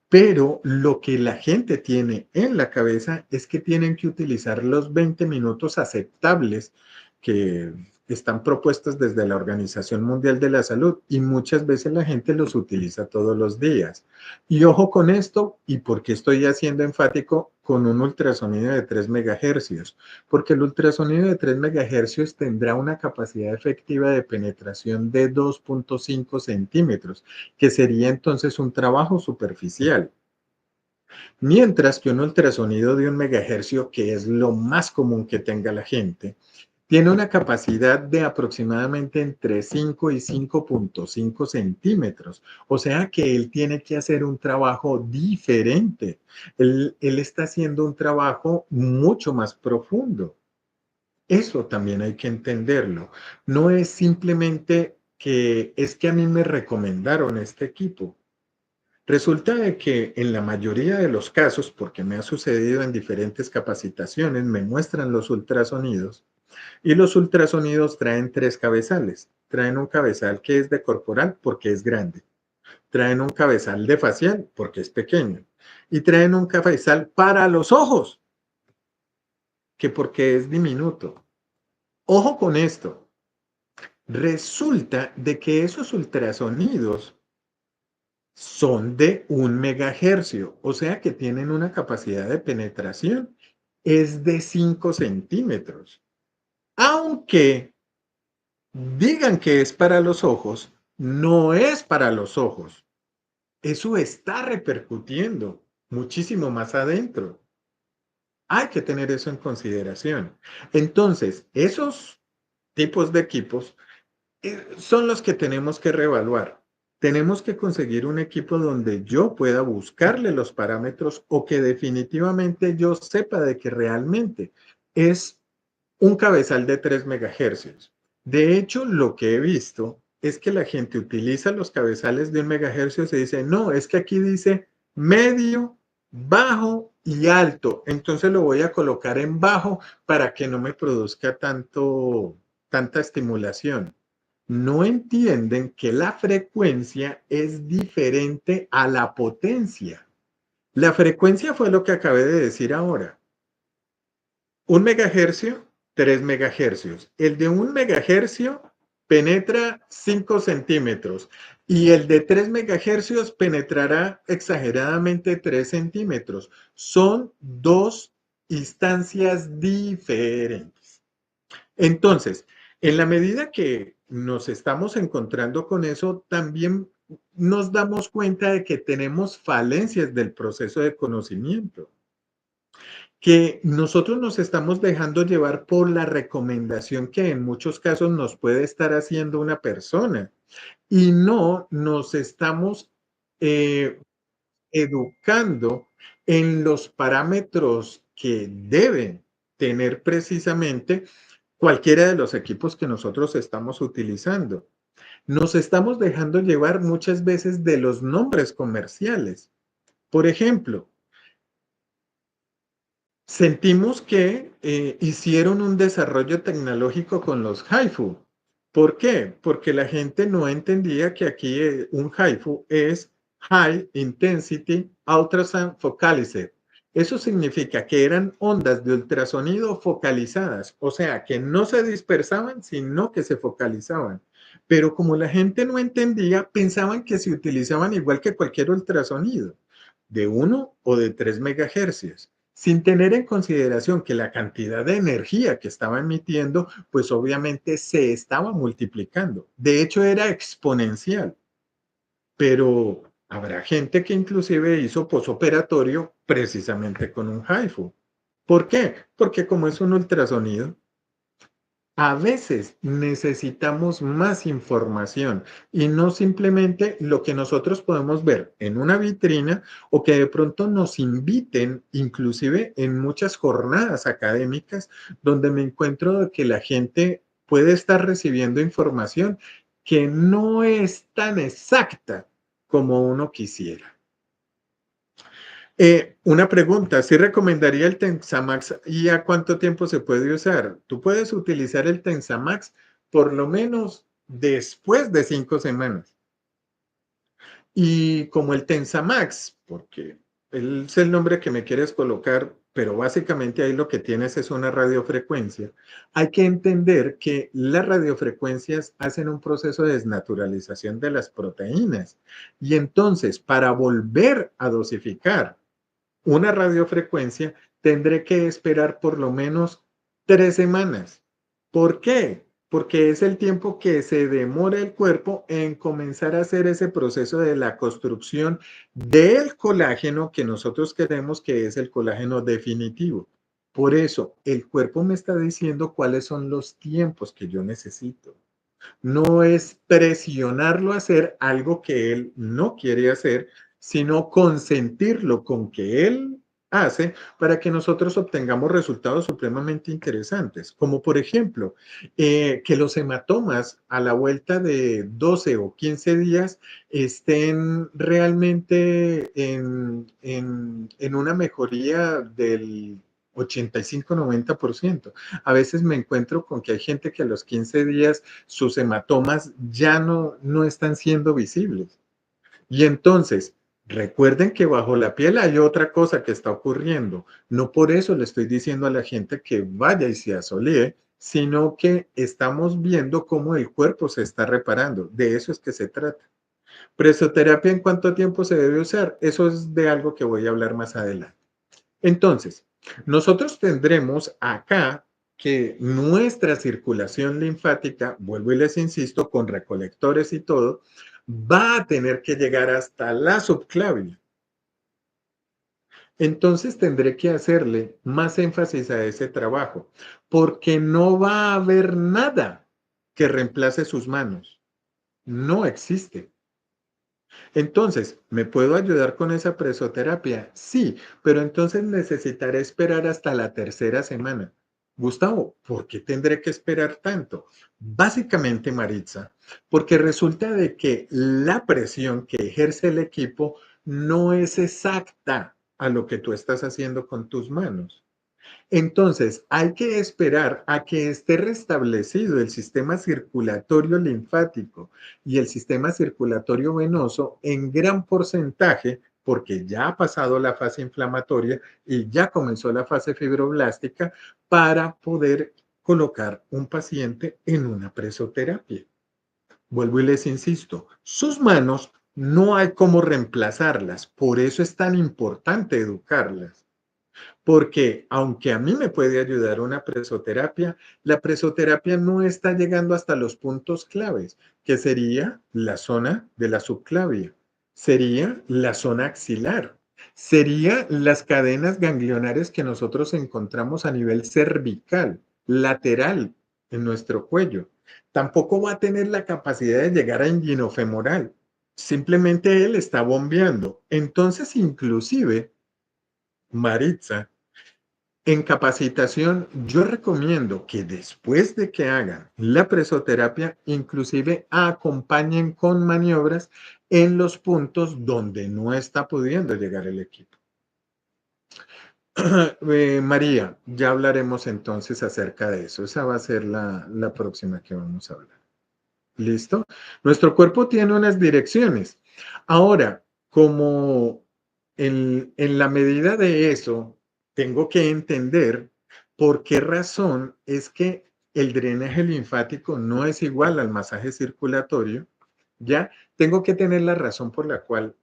Pero lo que la gente tiene en la cabeza es que tienen que utilizar los 20 minutos aceptables que están propuestos desde la Organización Mundial de la Salud y muchas veces la gente los utiliza todos los días. Y ojo con esto, y porque estoy haciendo enfático con un ultrasonido de 3 megahercios, porque el ultrasonido de 3 megahercios tendrá una capacidad efectiva de penetración de 2,5 centímetros, que sería entonces un trabajo superficial. Mientras que un ultrasonido de 1 megahercio, que es lo más común que tenga la gente, tiene una capacidad de aproximadamente entre 5 y 5,5 centímetros. O sea que él tiene que hacer un trabajo diferente. Él está haciendo un trabajo mucho más profundo. Eso también hay que entenderlo. No es simplemente que es que a mí me recomendaron este equipo. Resulta de que en la mayoría de los casos, porque me ha sucedido en diferentes capacitaciones, me muestran los ultrasonidos y los ultrasonidos traen 3 cabezales. Traen un cabezal que es de corporal porque es grande. Traen un cabezal de facial porque es pequeño. Y traen un cabezal para los ojos, que porque es diminuto. Ojo con esto. Resulta de que esos ultrasonidos son de 1 megahercio, o sea que tienen una capacidad de penetración, es de 5 centímetros. Aunque digan que es para los ojos, no es para los ojos. Eso está repercutiendo muchísimo más adentro. Hay que tener eso en consideración. Entonces, esos tipos de equipos son los que tenemos que reevaluar. Tenemos que conseguir un equipo donde yo pueda buscarle los parámetros o que definitivamente yo sepa de que realmente es un cabezal de 3 megahercios. De hecho, lo que he visto es que la gente utiliza los cabezales de 1 megahercio y dice, no, es que aquí dice medio, bajo y alto. Entonces lo voy a colocar en bajo para que no me produzca tanta estimulación. No entienden que la frecuencia es diferente a la potencia. La frecuencia fue lo que acabé de decir ahora. 1 megahercio, 3 megahercios. El de 1 megahercio penetra 5 centímetros y el de 3 megahercios penetrará exageradamente 3 centímetros. Son dos instancias diferentes. Entonces, en la medida que nos estamos encontrando con eso, también nos damos cuenta de que tenemos falencias del proceso de conocimiento, que nosotros nos estamos dejando llevar por la recomendación que en muchos casos nos puede estar haciendo una persona y no nos estamos eh, educando en los parámetros que deben tener precisamente cualquiera de los equipos que nosotros estamos utilizando. Nos estamos dejando llevar muchas veces de los nombres comerciales. Por ejemplo, sentimos que hicieron un desarrollo tecnológico con los HIFU. ¿Por qué? Porque la gente no entendía que aquí un HIFU es High Intensity Ultrasound Focalized. Eso significa que eran ondas de ultrasonido focalizadas, o sea, que no se dispersaban, sino que se focalizaban. Pero como la gente no entendía, pensaban que se utilizaban igual que cualquier ultrasonido, de 1 o de 3 megahercios sin tener en consideración que la cantidad de energía que estaba emitiendo, pues obviamente se estaba multiplicando. De hecho, era exponencial, pero habrá gente que inclusive hizo posoperatorio precisamente con un HIFU. ¿Por qué? Porque como es un ultrasonido, a veces necesitamos más información y no simplemente lo que nosotros podemos ver en una vitrina o que de pronto nos inviten, inclusive en muchas jornadas académicas, donde me encuentro de que la gente puede estar recibiendo información que no es tan exacta como uno quisiera. Una pregunta, ¿sí recomendaría el Tensamax y a cuánto tiempo se puede usar? Tú puedes utilizar el Tensamax por lo menos después de 5 semanas. Y como el Tensamax, porque es el nombre que me quieres colocar, pero básicamente ahí lo que tienes es una radiofrecuencia, hay que entender que las radiofrecuencias hacen un proceso de desnaturalización de las proteínas. Y entonces, para volver a dosificar una radiofrecuencia, tendré que esperar por lo menos 3 semanas. ¿Por qué? Porque es el tiempo que se demora el cuerpo en comenzar a hacer ese proceso de la construcción del colágeno que nosotros queremos, que es el colágeno definitivo. Por eso, el cuerpo me está diciendo cuáles son los tiempos que yo necesito. No es presionarlo a hacer algo que él no quiere hacer, sino consentirlo con que él hace para que nosotros obtengamos resultados supremamente interesantes, como por ejemplo, que los hematomas a la vuelta de 12 o 15 días estén realmente en una mejoría del 85-90%. A veces me encuentro con que hay gente que a los 15 días sus hematomas ya no están siendo visibles. Y entonces, recuerden que bajo la piel hay otra cosa que está ocurriendo. No por eso le estoy diciendo a la gente que vaya y se asolee, sino que estamos viendo cómo el cuerpo se está reparando. De eso es que se trata. Presoterapia, ¿en cuánto tiempo se debe usar? Eso es de algo que voy a hablar más adelante. Entonces, nosotros tendremos acá que nuestra circulación linfática, vuelvo y les insisto, con recolectores y todo, va a tener que llegar hasta la subclavia. Entonces tendré que hacerle más énfasis a ese trabajo, porque no va a haber nada que reemplace sus manos. No existe. Entonces, ¿me puedo ayudar con esa presoterapia? Sí, pero entonces necesitaré esperar hasta la tercera semana. Gustavo, ¿por qué tendré que esperar tanto? Básicamente, Maritza, porque resulta de que la presión que ejerce el equipo no es exacta a lo que tú estás haciendo con tus manos. Entonces, hay que esperar a que esté restablecido el sistema circulatorio linfático y el sistema circulatorio venoso en gran porcentaje, porque ya ha pasado la fase inflamatoria y ya comenzó la fase fibroblástica, para poder colocar un paciente en una presoterapia. Vuelvo y les insisto, sus manos no hay cómo reemplazarlas, por eso es tan importante educarlas. Porque aunque a mí me puede ayudar una presoterapia, la presoterapia no está llegando hasta los puntos claves, que sería la zona de la subclavia, sería la zona axilar, sería las cadenas ganglionares que nosotros encontramos a nivel cervical, lateral en nuestro cuello. Tampoco va a tener la capacidad de llegar a inguinofemoral. Simplemente él está bombeando. Entonces, inclusive, Maritza, en capacitación, yo recomiendo que después de que hagan la presoterapia, inclusive acompañen con maniobras en los puntos donde no está pudiendo llegar el equipo. María, ya hablaremos entonces acerca de eso. Esa va a ser la próxima que vamos a hablar. ¿Listo? Nuestro cuerpo tiene unas direcciones. Ahora, como en la medida de eso, tengo que entender por qué razón es que el drenaje linfático no es igual al masaje circulatorio, ¿ya? Tengo que tener la razón por la cual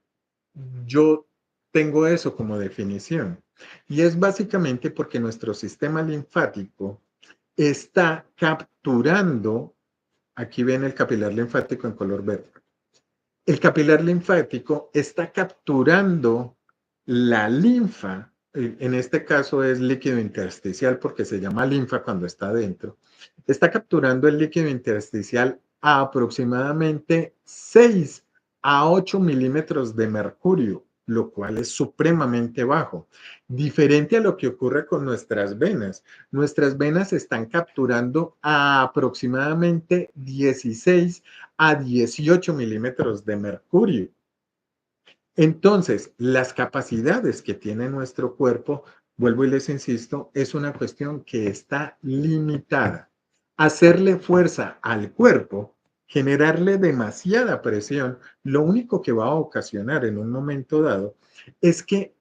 yo tengo eso como definición. Y es básicamente porque nuestro sistema linfático está capturando. Aquí ven el capilar linfático en color verde. El capilar linfático está capturando la linfa, en este caso es líquido intersticial porque se llama linfa cuando está adentro, está capturando el líquido intersticial a aproximadamente 6 a 8 milímetros de mercurio, lo cual es supremamente bajo. Diferente a lo que ocurre con nuestras venas. Nuestras venas están capturando a aproximadamente 16 a 18 milímetros de mercurio. Entonces, las capacidades que tiene nuestro cuerpo, vuelvo y les insisto, es una cuestión que está limitada. Hacerle fuerza al cuerpo, generarle demasiada presión, lo único que va a ocasionar en un momento dado es que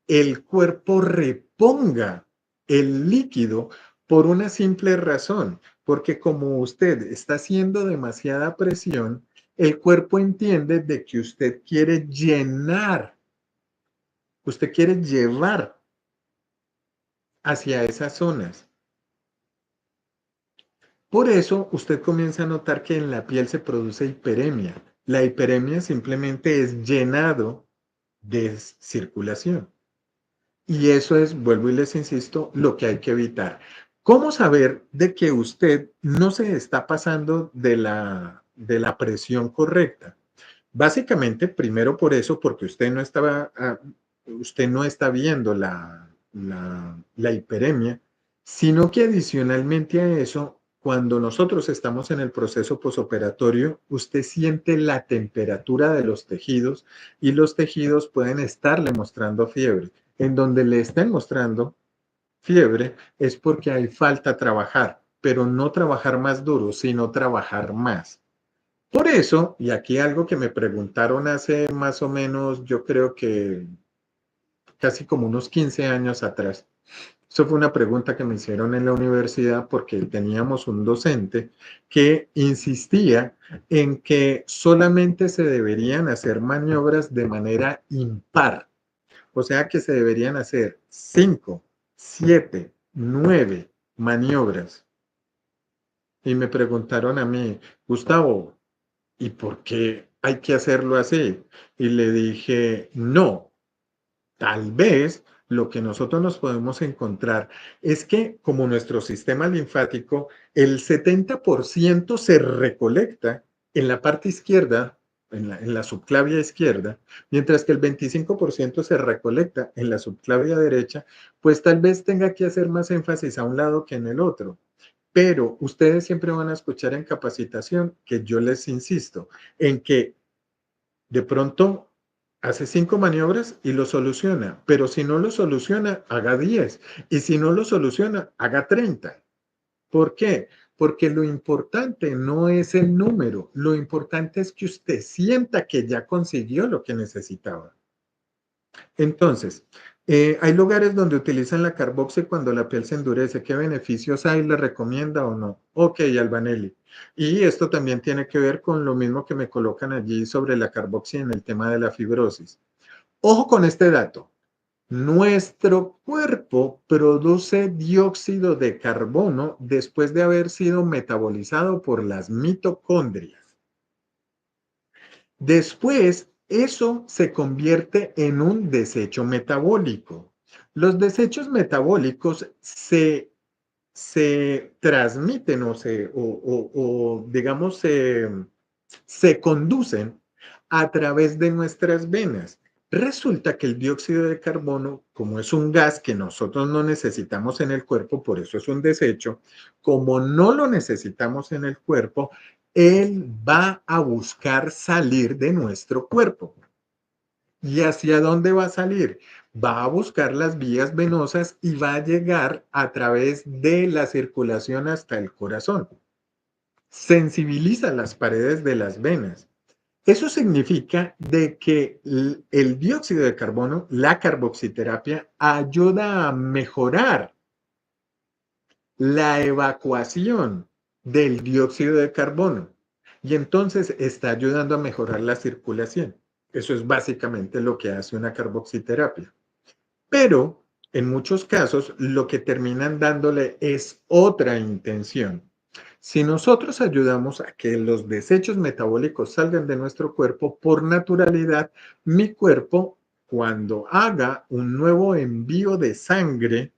el cuerpo reponga el líquido por una simple razón, porque como usted está haciendo demasiada presión, el cuerpo entiende de que usted quiere llenar, usted quiere llevar hacia esas zonas. Por eso usted comienza a notar que en la piel se produce hiperemia. La hiperemia simplemente es llenado de circulación. Y eso es, vuelvo y les insisto, lo que hay que evitar. ¿Cómo saber de que usted no se está pasando de la presión correcta? Básicamente, primero por eso, porque usted no está viendo la hiperemia, sino que adicionalmente a eso, cuando nosotros estamos en el proceso posoperatorio, usted siente la temperatura de los tejidos y los tejidos pueden estarle mostrando fiebre. En donde le estén mostrando fiebre es porque hay falta trabajar, pero no trabajar más duro, sino trabajar más. Por eso, y aquí algo que me preguntaron hace más o menos, yo creo que casi como unos 15 años atrás. Eso fue una pregunta que me hicieron en la universidad porque teníamos un docente que insistía en que solamente se deberían hacer maniobras de manera impar. O sea que se deberían hacer 5, 7, 9, maniobras. Y me preguntaron a mí, Gustavo, ¿y por qué hay que hacerlo así? Y le dije, no, tal vez lo que nosotros nos podemos encontrar es que como nuestro sistema linfático, el 70% se recolecta en la parte izquierda, en la subclavia izquierda, mientras que el 25% se recolecta en la subclavia derecha, pues tal vez tenga que hacer más énfasis a un lado que en el otro. Pero ustedes siempre van a escuchar en capacitación que yo les insisto en que de pronto hace 5 maniobras y lo soluciona, pero si no lo soluciona, haga 10. Y si no lo soluciona, haga 30. ¿Por qué? Porque lo importante no es el número, lo importante es que usted sienta que ya consiguió lo que necesitaba. Entonces, hay lugares donde utilizan la carboxy cuando la piel se endurece. ¿Qué beneficios hay? ¿Le recomienda o no? Ok, Albanelli. Y esto también tiene que ver con lo mismo que me colocan allí sobre la carboxy en el tema de la fibrosis. Ojo con este dato. Nuestro cuerpo produce dióxido de carbono después de haber sido metabolizado por las mitocondrias. Después, eso se convierte en un desecho metabólico. Los desechos metabólicos se transmiten o, digamos, se conducen a través de nuestras venas. Resulta que el dióxido de carbono, como es un gas que nosotros no necesitamos en el cuerpo, por eso es un desecho, como no lo necesitamos en el cuerpo, él va a buscar salir de nuestro cuerpo. ¿Y hacia dónde va a salir? Va a buscar las vías venosas y va a llegar a través de la circulación hasta el corazón. Sensibiliza las paredes de las venas. Eso significa de que el dióxido de carbono, la carboxiterapia, ayuda a mejorar la evacuación del dióxido de carbono y entonces está ayudando a mejorar la circulación. Eso es básicamente lo que hace una carboxiterapia. Pero en muchos casos lo que terminan dándole es otra intención. Si nosotros ayudamos a que los desechos metabólicos salgan de nuestro cuerpo por naturalidad, mi cuerpo, cuando haga un nuevo envío de sangre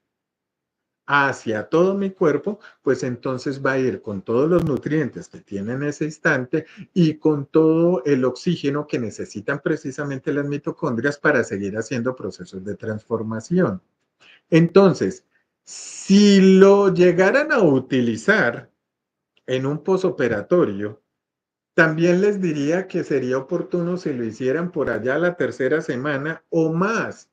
hacia todo mi cuerpo, pues entonces va a ir con todos los nutrientes que tiene en ese instante y con todo el oxígeno que necesitan precisamente las mitocondrias para seguir haciendo procesos de transformación. Entonces, si lo llegaran a utilizar en un posoperatorio, también les diría que sería oportuno si lo hicieran por allá la tercera semana o más.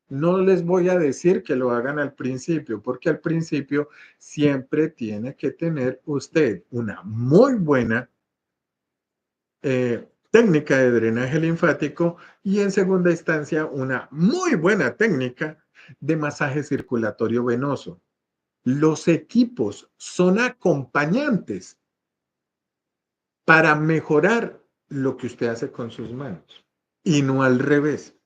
No les voy a decir que lo hagan al principio, porque al principio siempre tiene que tener usted una muy buena técnica de drenaje linfático y en segunda instancia una muy buena técnica de masaje circulatorio venoso. Los equipos son acompañantes para mejorar lo que usted hace con sus manos y no al revés.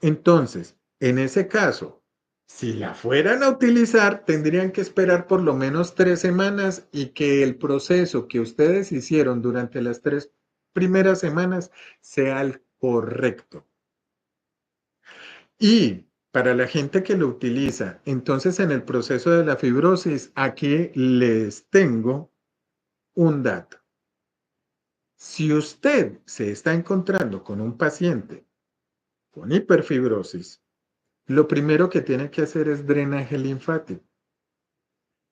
Entonces, en ese caso, si la fueran a utilizar, tendrían que esperar por lo menos 3 semanas y que el proceso que ustedes hicieron durante las 3 primeras semanas sea el correcto. Y para la gente que lo utiliza, entonces en el proceso de la fibrosis, aquí les tengo un dato. Si usted se está encontrando con un paciente con hiperfibrosis, lo primero que tiene que hacer es drenaje linfático.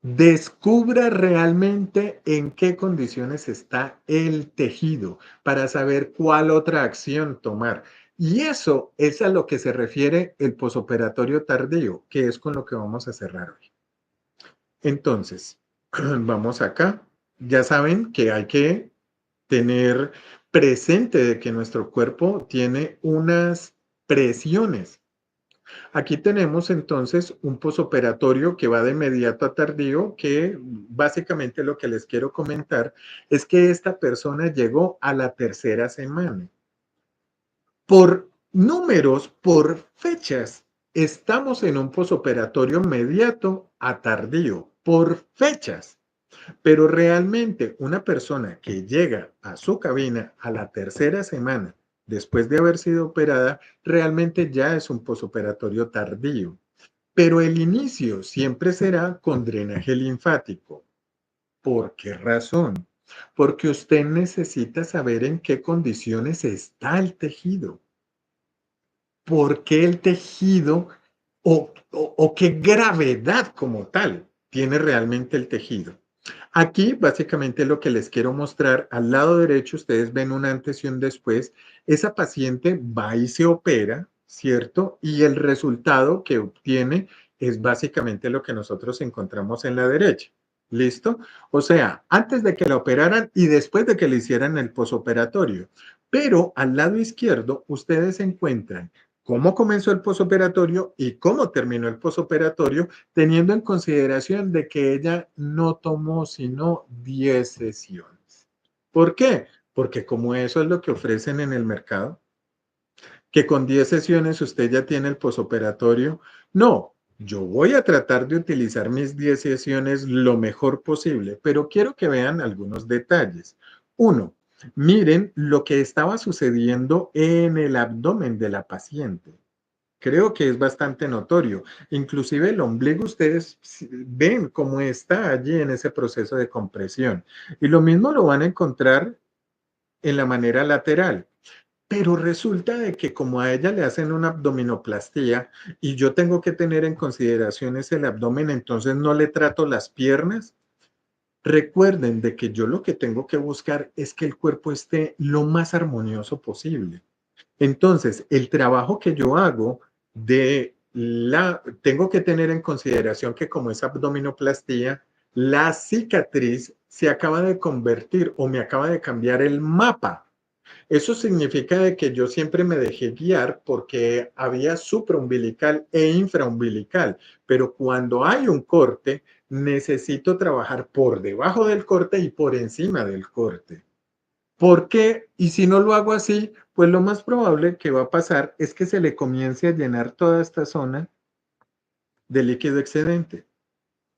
Descubra realmente en qué condiciones está el tejido para saber cuál otra acción tomar. Y eso es a lo que se refiere el posoperatorio tardío, que es con lo que vamos a cerrar hoy. Entonces, vamos acá. Ya saben que hay que tener presente de que nuestro cuerpo tiene unas presiones. Aquí tenemos entonces un posoperatorio que va de inmediato a tardío, que básicamente lo que les quiero comentar es que esta persona llegó a la tercera semana. Por números, por fechas, estamos en un posoperatorio inmediato a tardío por fechas, pero realmente una persona que llega a su cabina a la tercera semana después de haber sido operada, realmente ya es un posoperatorio tardío. Pero el inicio siempre será con drenaje linfático. ¿Por qué razón? Porque usted necesita saber en qué condiciones está el tejido. ¿Por qué el tejido o qué gravedad como tal tiene realmente el tejido? Aquí básicamente lo que les quiero mostrar, al lado derecho ustedes ven un antes y un después. Esa paciente va y se opera, ¿cierto? Y el resultado que obtiene es básicamente lo que nosotros encontramos en la derecha. ¿Listo? O sea, antes de que la operaran y después de que le hicieran el posoperatorio. Pero al lado izquierdo ustedes encuentran cómo comenzó el posoperatorio y cómo terminó el posoperatorio, teniendo en consideración de que ella no tomó sino 10 sesiones. ¿Por qué? Porque como eso es lo que ofrecen en el mercado, que con 10 sesiones usted ya tiene el posoperatorio. No, yo voy a tratar de utilizar mis 10 sesiones lo mejor posible, pero quiero que vean algunos detalles. Uno, miren lo que estaba sucediendo en el abdomen de la paciente. Creo que es bastante notorio. Inclusive el ombligo, ustedes ven cómo está allí en ese proceso de compresión. Y lo mismo lo van a encontrar en la manera lateral. Pero resulta de que como a ella le hacen una abdominoplastía y yo tengo que tener en consideración es el abdomen, entonces no le trato las piernas. Recuerden de que yo lo que tengo que buscar es que el cuerpo esté lo más armonioso posible. Entonces, el trabajo que yo hago tengo que tener en consideración que como es abdominoplastía, la cicatriz se acaba de convertir o me acaba de cambiar el mapa. Eso significa de que yo siempre me dejé guiar porque había supraumbilical e infraumbilical, pero cuando hay un corte, necesito trabajar por debajo del corte y por encima del corte. ¿Por qué? Y si no lo hago así, pues lo más probable que va a pasar es que se le comience a llenar toda esta zona de líquido excedente.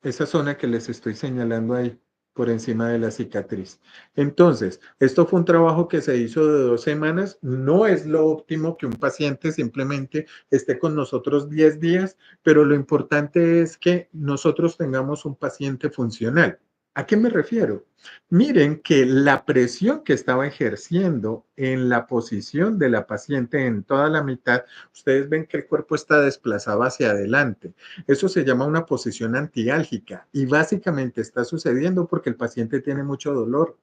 Esa zona que les estoy señalando ahí, por encima de la cicatriz. Entonces, esto fue un trabajo que se hizo de 2 semanas. No es lo óptimo que un paciente simplemente esté con nosotros 10 días, pero lo importante es que nosotros tengamos un paciente funcional. ¿A qué me refiero? Miren que la presión que estaba ejerciendo en la posición de la paciente en toda la mitad, ustedes ven que el cuerpo está desplazado hacia adelante. Eso se llama una posición antiálgica y básicamente está sucediendo porque el paciente tiene mucho dolor.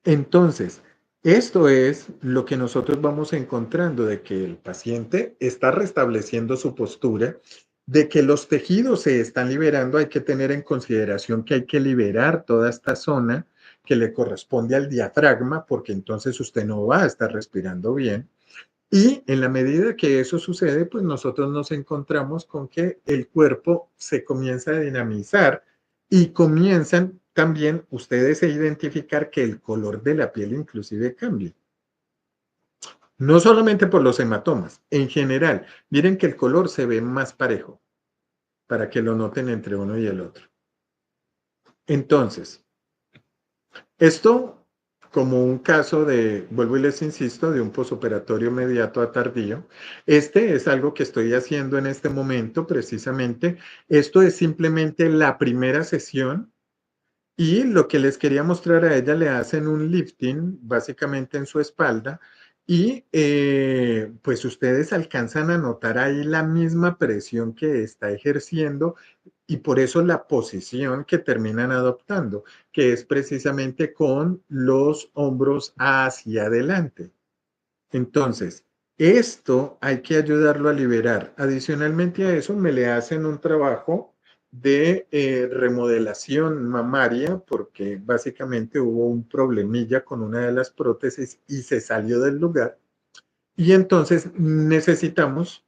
Entonces, esto es lo que nosotros vamos encontrando, de que el paciente está restableciendo su postura, de que los tejidos se están liberando. Hay que tener en consideración que hay que liberar toda esta zona que le corresponde al diafragma, porque entonces usted no va a estar respirando bien. Y en la medida que eso sucede, pues nosotros nos encontramos con que el cuerpo se comienza a dinamizar y comienzan también ustedes a identificar que el color de la piel inclusive cambia. No solamente por los hematomas, en general, miren que el color se ve más parejo para que lo noten entre uno y el otro. Entonces, esto como un caso de, vuelvo y les insisto, de un posoperatorio inmediato a tardío. Este es algo que estoy haciendo en este momento precisamente. Esto es simplemente la primera sesión y lo que les quería mostrar a ella, le hacen un lifting básicamente en su espalda y pues ustedes alcanzan a notar ahí la misma presión que está ejerciendo y por eso la posición que terminan adoptando, que es precisamente con los hombros hacia adelante. Entonces, esto hay que ayudarlo a liberar. Adicionalmente a eso, me le hacen un trabajo de remodelación mamaria porque básicamente hubo un problemilla con una de las prótesis y se salió del lugar. Y entonces necesitamos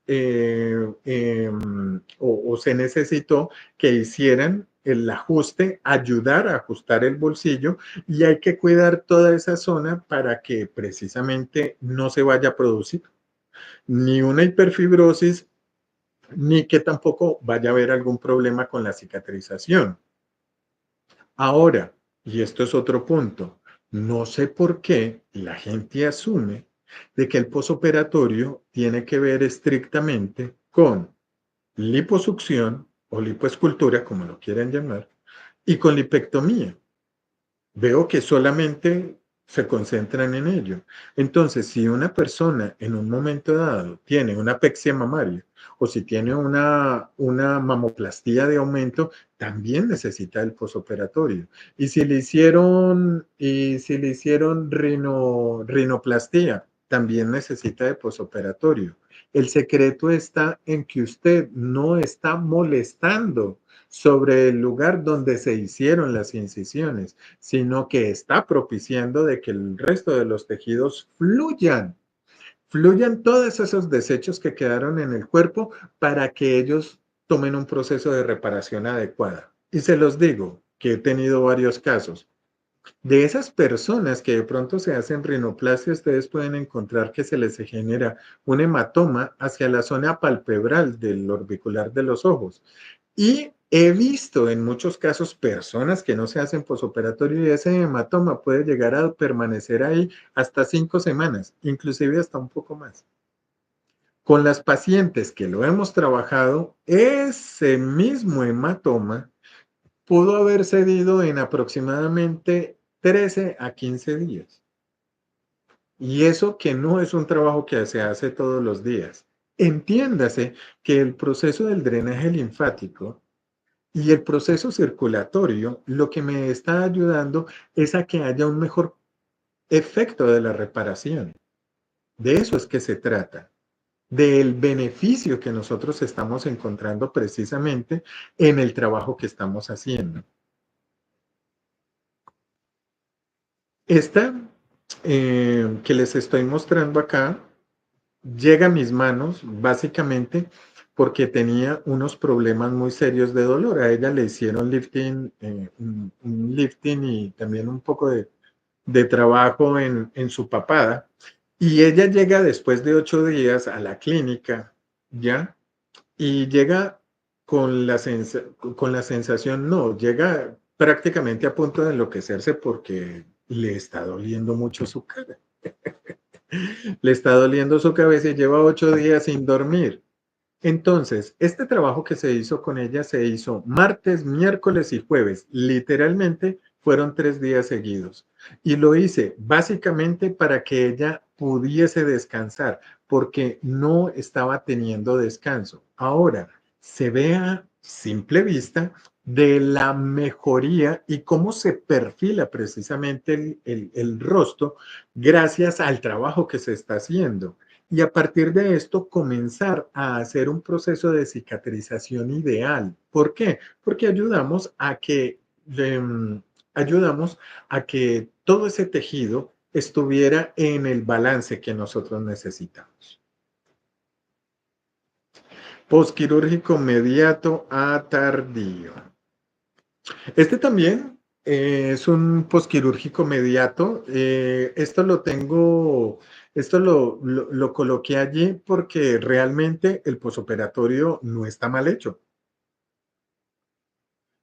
o se necesitó que hicieran el ajuste, ayudar a ajustar el bolsillo y hay que cuidar toda esa zona para que precisamente no se vaya a producir. ni una hiperfibrosis, ni que tampoco vaya a haber algún problema con la cicatrización. Ahora, y esto es otro punto, no sé por qué la gente asume de que el posoperatorio tiene que ver estrictamente con liposucción o lipoescultura, como lo quieran llamar, y con lipectomía. Veo que solamente se concentran en ello. Entonces, si una persona en un momento dado tiene una pexia mamaria o si tiene una mamoplastía de aumento, también necesita el posoperatorio. Y si le hicieron rinoplastía, también necesita de posoperatorio. El secreto está en que usted no está molestando sobre el lugar donde se hicieron las incisiones, sino que está propiciando de que el resto de los tejidos fluyan todos esos desechos que quedaron en el cuerpo para que ellos tomen un proceso de reparación adecuada. Y se los digo, que he tenido varios casos. De esas personas que de pronto se hacen rinoplastia, ustedes pueden encontrar que se les genera un hematoma hacia la zona palpebral del orbicular de los ojos. Y he visto en muchos casos personas que no se hacen posoperatorio y ese hematoma puede llegar a permanecer ahí hasta 5 semanas, inclusive hasta un poco más. Con las pacientes que lo hemos trabajado, ese mismo hematoma pudo haber cedido en aproximadamente 13 a 15 días. Y eso que no es un trabajo que se hace todos los días. Entiéndase que el proceso del drenaje linfático y el proceso circulatorio lo que me está ayudando es a que haya un mejor efecto de la reparación. De eso es que se trata, del beneficio que nosotros estamos encontrando precisamente en el trabajo que estamos haciendo. Esta que les estoy mostrando acá llega a mis manos básicamente porque tenía unos problemas muy serios de dolor. A ella le hicieron lifting, un lifting y también un poco de trabajo en su papada. Y ella llega después de 8 días a la clínica, ¿ya? Y llega con la sensación, no, llega prácticamente a punto de enloquecerse porque le está doliendo mucho su cara. Le está doliendo su cabeza y lleva 8 días sin dormir. Entonces, este trabajo que se hizo con ella se hizo martes, miércoles y jueves. Literalmente fueron 3 días seguidos. Y lo hice básicamente para que ella pudiese descansar, porque no estaba teniendo descanso. Ahora, se ve a simple vista de la mejoría y cómo se perfila precisamente el rostro gracias al trabajo que se está haciendo. Y a partir de esto comenzar a hacer un proceso de cicatrización ideal. ¿Por qué? Porque ayudamos a que todo ese tejido estuviera en el balance que nosotros necesitamos. Postquirúrgico mediato a tardío. Este también es un posquirúrgico mediato. Esto lo coloqué allí porque realmente el posoperatorio no está mal hecho.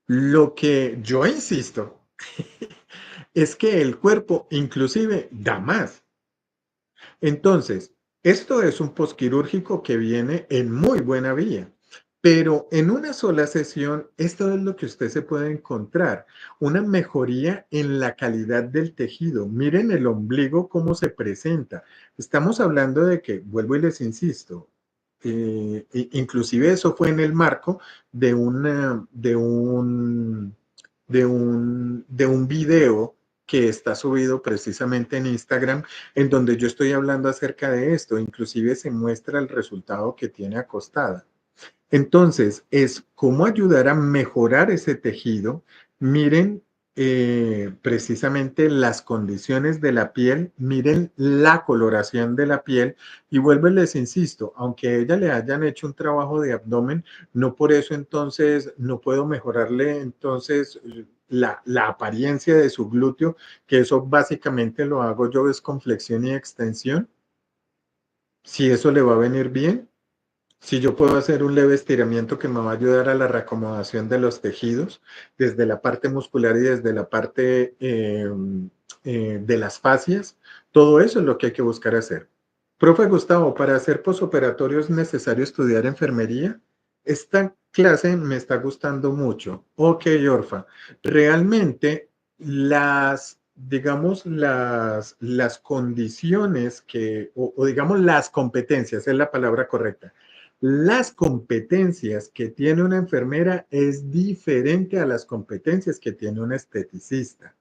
Lo que yo insisto es que el cuerpo inclusive da más. Entonces, esto es un posquirúrgico que viene en muy buena vía, pero en una sola sesión, esto es lo que usted se puede encontrar, una mejoría en la calidad del tejido. Miren el ombligo cómo se presenta. Estamos hablando de que, vuelvo y les insisto, inclusive eso fue en el marco de un video que está subido precisamente en Instagram, en donde yo estoy hablando acerca de esto, inclusive se muestra el resultado que tiene acostada. Entonces, es cómo ayudar a mejorar ese tejido. Miren precisamente las condiciones de la piel, miren la coloración de la piel y vuelvo y les insisto, aunque a ella le hayan hecho un trabajo de abdomen, no por eso entonces no puedo mejorarle entonces la apariencia de su glúteo, que eso básicamente lo hago yo es con flexión y extensión. Si eso le va a venir bien, si yo puedo hacer un leve estiramiento que me va a ayudar a la reacomodación de los tejidos, desde la parte muscular y desde la parte de las fascias, todo eso es lo que hay que buscar hacer. Profe Gustavo, para hacer posoperatorio es necesario estudiar enfermería. Esta clase me está gustando mucho. Ok, Orfa. Realmente digamos, las condiciones o digamos las competencias, es la palabra correcta. Las competencias que tiene una enfermera es diferente a las competencias que tiene un esteticista.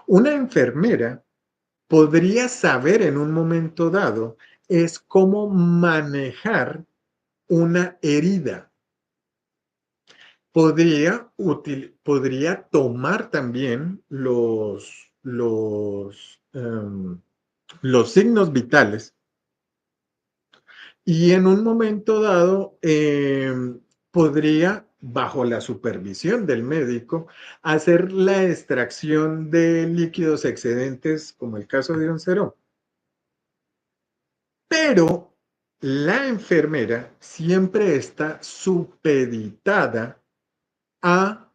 Una enfermera podría saber en un momento dado es cómo manejar una herida. Podría tomar también los signos vitales y en un momento dado podría, bajo la supervisión del médico, hacer la extracción de líquidos excedentes, como el caso de un cero. Pero la enfermera siempre está supeditada a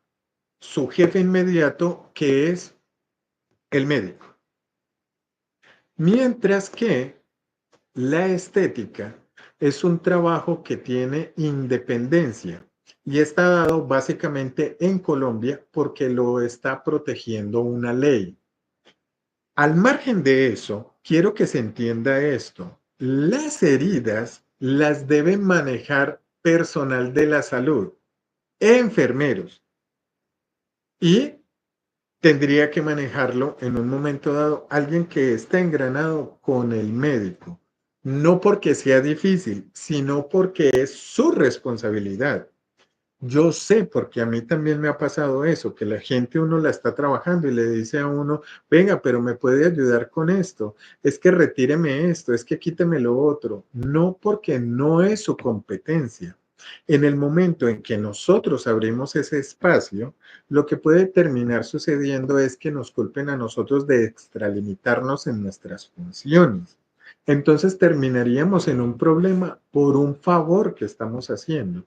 su jefe inmediato, que es el médico. Mientras que la estética es un trabajo que tiene independencia y está dado básicamente en Colombia porque lo está protegiendo una ley. Al margen de eso, quiero que se entienda esto. Las heridas las debe manejar personal de la salud, enfermeros, y tendría que manejarlo en un momento dado alguien que esté engranado con el médico. No porque sea difícil, sino porque es su responsabilidad. Yo sé, porque a mí también me ha pasado eso, que la gente uno la está trabajando y le dice a uno, venga, pero me puede ayudar con esto, es que retíreme esto, es que quíteme lo otro. No, porque no es su competencia. En el momento en que nosotros abrimos ese espacio, lo que puede terminar sucediendo es que nos culpen a nosotros de extralimitarnos en nuestras funciones. Entonces terminaríamos en un problema por un favor que estamos haciendo.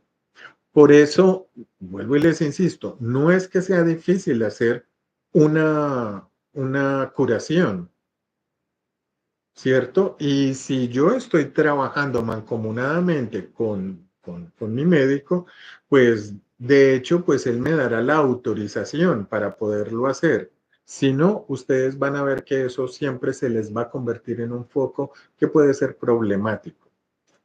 Por eso, vuelvo y les insisto, no es que sea difícil hacer una curación, ¿cierto? Y si yo estoy trabajando mancomunadamente con mi médico, pues de hecho, pues él me dará la autorización para poderlo hacer. Si no, ustedes van a ver que eso siempre se les va a convertir en un foco que puede ser problemático.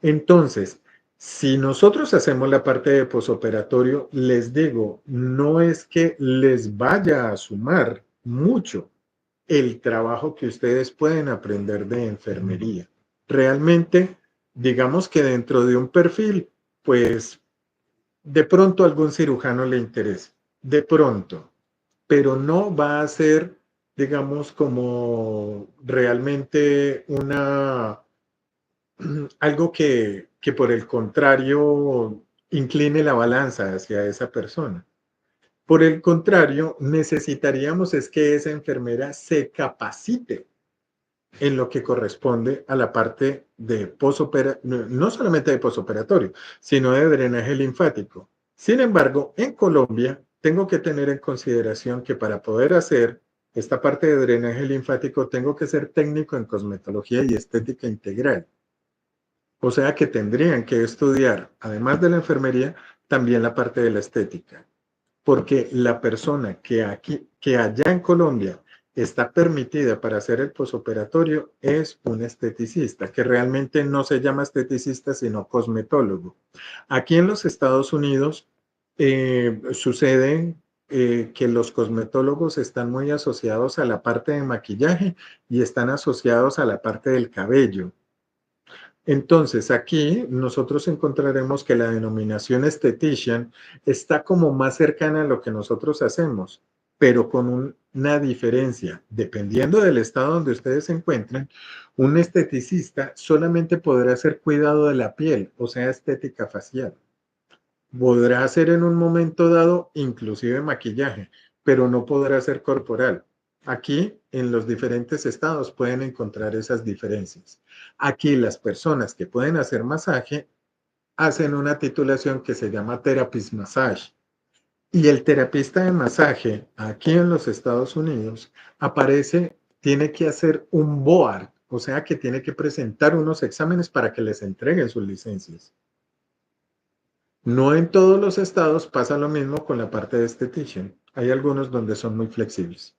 Entonces, si nosotros hacemos la parte de posoperatorio, les digo, no es que les vaya a sumar mucho el trabajo que ustedes pueden aprender de enfermería. Realmente, digamos que dentro de un perfil, pues de pronto algún cirujano le interesa, de pronto, pero no va a ser, digamos, como realmente algo que por el contrario incline la balanza hacia esa persona. Por el contrario, necesitaríamos es que esa enfermera se capacite en lo que corresponde a la parte de posoperatorio, no solamente de posoperatorio, sino de drenaje linfático. Sin embargo, en Colombia tengo que tener en consideración que para poder hacer esta parte de drenaje linfático tengo que ser técnico en cosmetología y estética integral. O sea que tendrían que estudiar, además de la enfermería, también la parte de la estética. Porque la persona que allá en Colombia está permitida para hacer el posoperatorio es un esteticista, que realmente no se llama esteticista, sino cosmetólogo. Aquí en los Estados Unidos sucede que los cosmetólogos están muy asociados a la parte de maquillaje y están asociados a la parte del cabello. Entonces, aquí nosotros encontraremos que la denominación estetician está como más cercana a lo que nosotros hacemos, pero con una diferencia. Dependiendo del estado donde ustedes se encuentren, un esteticista solamente podrá hacer cuidado de la piel, o sea, estética facial. Podrá hacer en un momento dado inclusive maquillaje, pero no podrá hacer corporal. Aquí, en los diferentes estados, pueden encontrar esas diferencias. Aquí, las personas que pueden hacer masaje hacen una titulación que se llama Therapist Massage. Y el terapista de masaje, aquí en los Estados Unidos, aparece, tiene que hacer un board, o sea que tiene que presentar unos exámenes para que les entreguen sus licencias. No en todos los estados pasa lo mismo con la parte de estetician. Hay algunos donde son muy flexibles.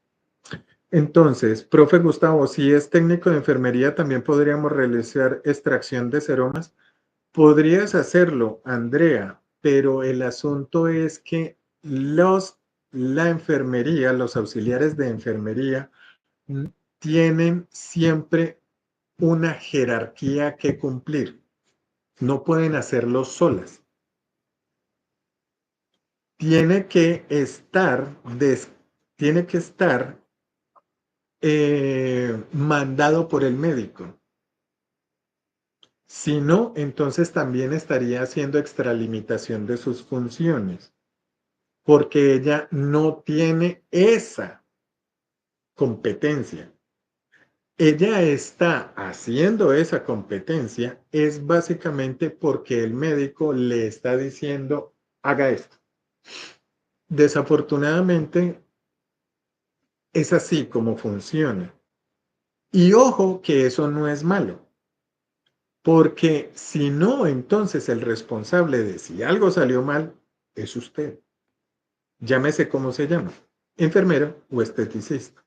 Entonces, profe Gustavo, si es técnico de enfermería, también podríamos realizar extracción de seromas. Podrías hacerlo, Andrea, pero el asunto es que la enfermería, los auxiliares de enfermería, mm, tienen siempre una jerarquía que cumplir. No pueden hacerlo solas. Tiene que estar, tiene que estar mandado por el médico. Si no, entonces también estaría haciendo extralimitación de sus funciones, porque ella no tiene esa competencia. Ella está haciendo esa competencia es básicamente porque el médico le está diciendo, haga esto. Desafortunadamente, es así como funciona. Y ojo que eso no es malo, porque si no, entonces el responsable de si algo salió mal es usted. Llámese cómo se llama, enfermero o esteticista.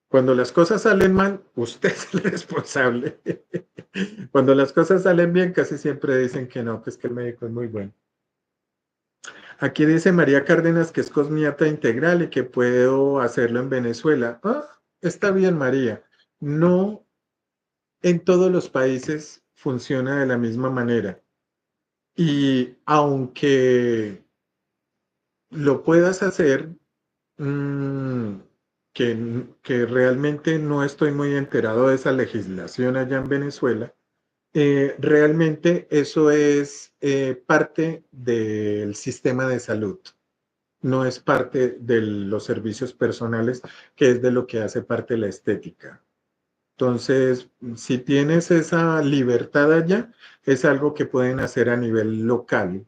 Cuando las cosas salen mal, usted es el responsable. Cuando las cosas salen bien, casi siempre dicen que no, pues que el médico es muy bueno. Aquí dice María Cárdenas que es cosmiatra integral y que puedo hacerlo en Venezuela. Ah, está bien, María. No en todos los países funciona de la misma manera. Y aunque lo puedas hacer, mm, que realmente no estoy muy enterado de esa legislación allá en Venezuela, realmente eso es parte del sistema de salud, no es parte de los servicios personales, que es de lo que hace parte la estética. Entonces, si tienes esa libertad allá, es algo que pueden hacer a nivel local.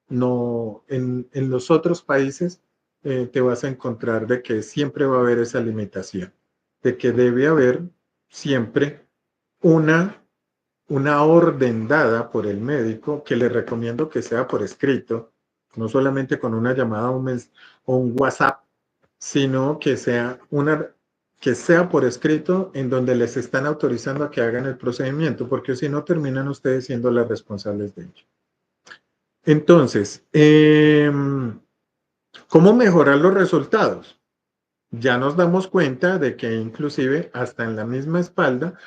No, en los otros países te vas a encontrar de que siempre va a haber esa limitación, de que debe haber siempre una, una orden dada por el médico, que le recomiendo que sea por escrito, no solamente con una llamada o un WhatsApp, sino que sea por escrito en donde les están autorizando a que hagan el procedimiento, porque si no terminan ustedes siendo las responsables de ello. Entonces, ¿cómo mejorar los resultados? Ya nos damos cuenta de que inclusive hasta en la misma espalda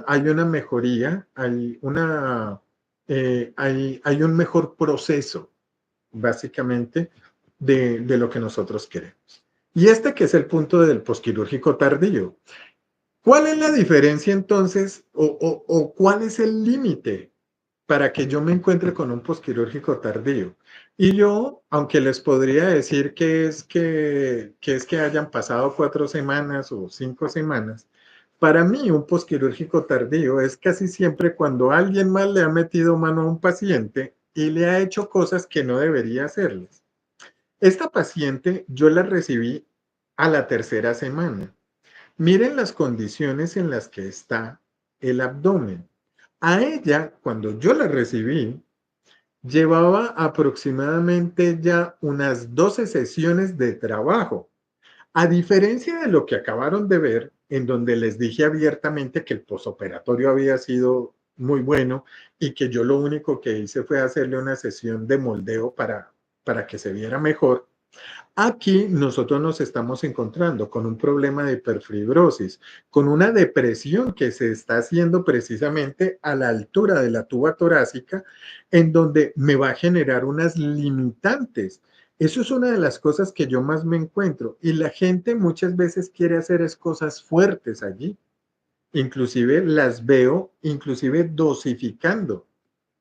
hay una mejoría, hay un mejor proceso, básicamente, de lo que nosotros queremos. Y este que es el punto del posquirúrgico tardío. ¿Cuál es la diferencia entonces o cuál es el límite para que yo me encuentre con un posquirúrgico tardío? Y yo, aunque les podría decir que hayan pasado 4 semanas o 5 semanas, para mí un posquirúrgico tardío es casi siempre cuando alguien más le ha metido mano a un paciente y le ha hecho cosas que no debería hacerles. Esta paciente yo la recibí a la tercera semana. Miren las condiciones en las que está el abdomen. A ella, cuando yo la recibí, llevaba aproximadamente ya unas 12 sesiones de trabajo. A diferencia de lo que acabaron de ver, en donde les dije abiertamente que el posoperatorio había sido muy bueno y que yo lo único que hice fue hacerle una sesión de moldeo para que se viera mejor. Aquí nosotros nos estamos encontrando con un problema de hiperfibrosis, con una depresión que se está haciendo precisamente a la altura de la tuba torácica, en donde me va a generar unas limitantes. Eso es una de las cosas que yo más me encuentro y la gente muchas veces quiere hacer es cosas fuertes allí. Inclusive las veo, inclusive dosificando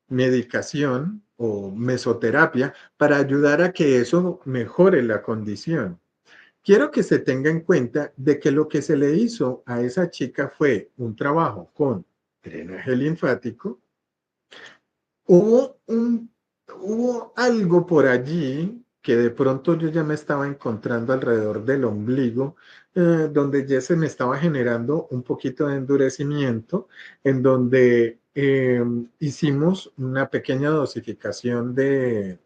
medicación o mesoterapia para ayudar a que eso mejore la condición. quiero que se tenga en cuenta de que lo que se le hizo a esa chica fue un trabajo con drenaje linfático. Hubo, hubo algo por allí que de pronto yo ya me estaba encontrando alrededor del ombligo, donde ya se me estaba generando un poquito de endurecimiento, en donde hicimos una pequeña dosificación de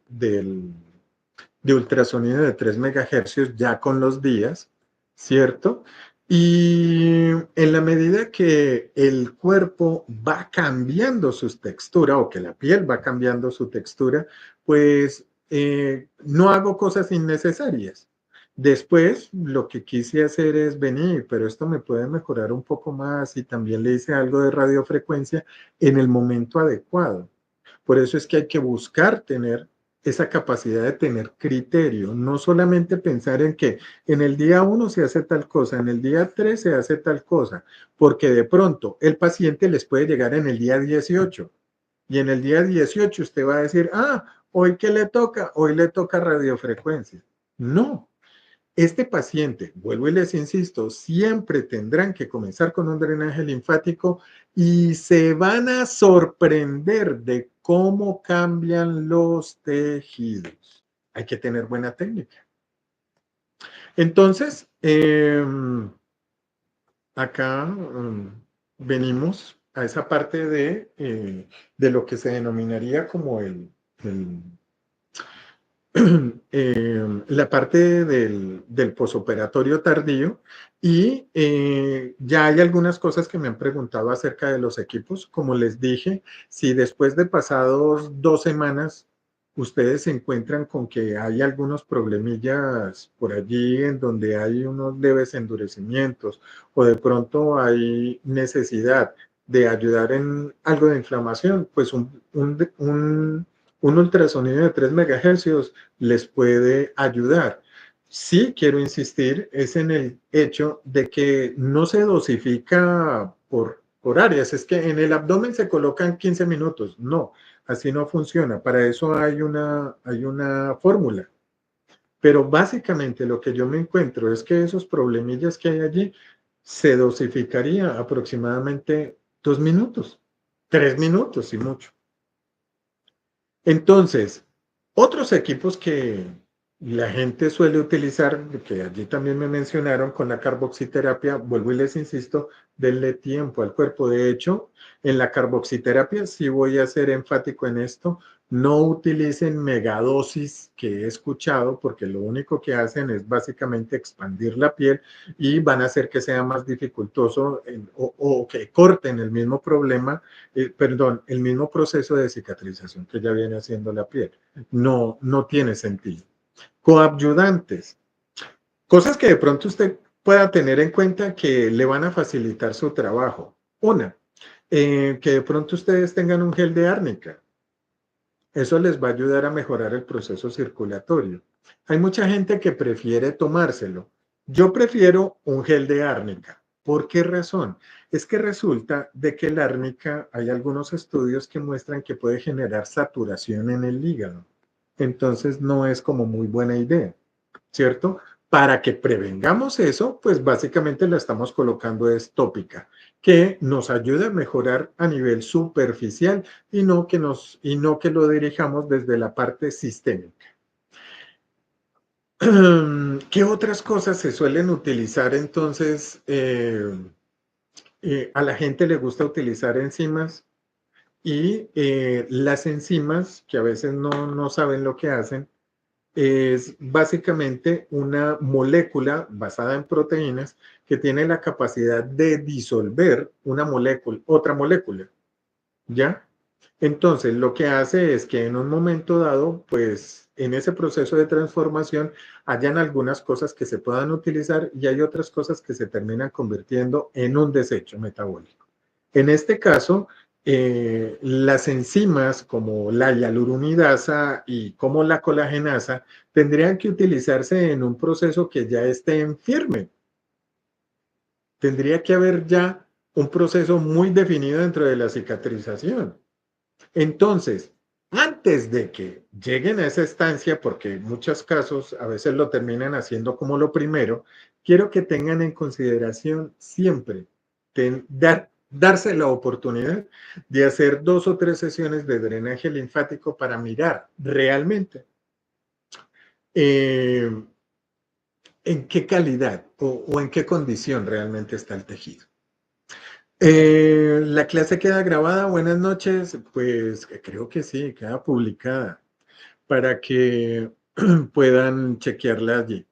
ultrasonido de 3 megahercios ya con los días, ¿cierto? Y en la medida que el cuerpo va cambiando su textura o que la piel va cambiando su textura, pues no hago cosas innecesarias. Después lo que quise hacer es venir, pero esto me puede mejorar un poco más y también le hice algo de radiofrecuencia en el momento adecuado. Por eso es que hay que buscar tener esa capacidad de tener criterio, no solamente pensar en que en el día 1 se hace tal cosa, en el día 3 se hace tal cosa, porque de pronto el paciente les puede llegar en el día 18 y en el día 18 usted va a decir, ah, hoy qué le toca, hoy le toca radiofrecuencia. No, este paciente, vuelvo y les insisto, siempre tendrán que comenzar con un drenaje linfático y se van a sorprender de cómo cambian los tejidos. Hay que tener buena técnica. Entonces, acá venimos a esa parte de lo que se denominaría como la parte del posoperatorio tardío y ya hay algunas cosas que me han preguntado acerca de los equipos. Como les dije, si después de pasados 2 semanas ustedes se encuentran con que hay algunos problemillas por allí en donde hay unos leves endurecimientos o de pronto hay necesidad de ayudar en algo de inflamación, pues un ultrasonido de 3 megahercios les puede ayudar. Sí, quiero insistir, es en el hecho de que no se dosifica por áreas. Es que en el abdomen se colocan 15 minutos. No, así no funciona. Para eso hay una fórmula. Pero básicamente lo que yo me encuentro es que esos problemillas que hay allí se dosificaría aproximadamente 2 minutos, 3 minutos y mucho. Entonces, otros equipos que la gente suele utilizar, que allí también me mencionaron con la carboxiterapia, vuelvo y les insisto, denle tiempo al cuerpo. De hecho, en la carboxiterapia sí voy a ser enfático en esto, no utilicen megadosis que he escuchado, porque lo único que hacen es básicamente expandir la piel y van a hacer que sea más dificultoso o que corten el mismo problema, perdón, el mismo proceso de cicatrización que ya viene haciendo la piel. No, no tiene sentido. Coadyuvantes, cosas que de pronto usted pueda tener en cuenta que le van a facilitar su trabajo. Una, que de pronto ustedes tengan un gel de árnica. Eso les va a ayudar a mejorar el proceso circulatorio. Hay mucha gente que prefiere tomárselo. Yo prefiero un gel de árnica. ¿Por qué razón? Es que resulta de que el árnica, hay algunos estudios que muestran que puede generar saturación en el hígado. Entonces no es como muy buena idea, ¿cierto? Para que prevengamos eso, pues básicamente la estamos colocando es tópica, que nos ayuda a mejorar a nivel superficial y no que lo dirijamos desde la parte sistémica. ¿Qué otras cosas se suelen utilizar entonces? A la gente le gusta utilizar enzimas y las enzimas, que a veces no saben lo que hacen, es básicamente una molécula basada en proteínas que tiene la capacidad de disolver una molécula, otra molécula, ¿ya? Entonces, lo que hace es que en un momento dado, pues en ese proceso de transformación, hayan algunas cosas que se puedan utilizar y hay otras cosas que se terminan convirtiendo en un desecho metabólico. En este caso, las enzimas como la hialuronidasa y como la colagenasa tendrían que utilizarse en un proceso que ya esté en firme. Tendría que haber ya un proceso muy definido dentro de la cicatrización. Entonces, Antes de que lleguen a esa estancia, porque en muchos casos a veces lo terminan haciendo como lo primero, quiero que tengan en consideración siempre darse la oportunidad de hacer 2 o 3 sesiones de drenaje linfático para mirar realmente eh, en qué calidad o en qué condición realmente está el tejido. La clase queda grabada, buenas noches, pues creo que sí, queda publicada para que puedan chequearla allí.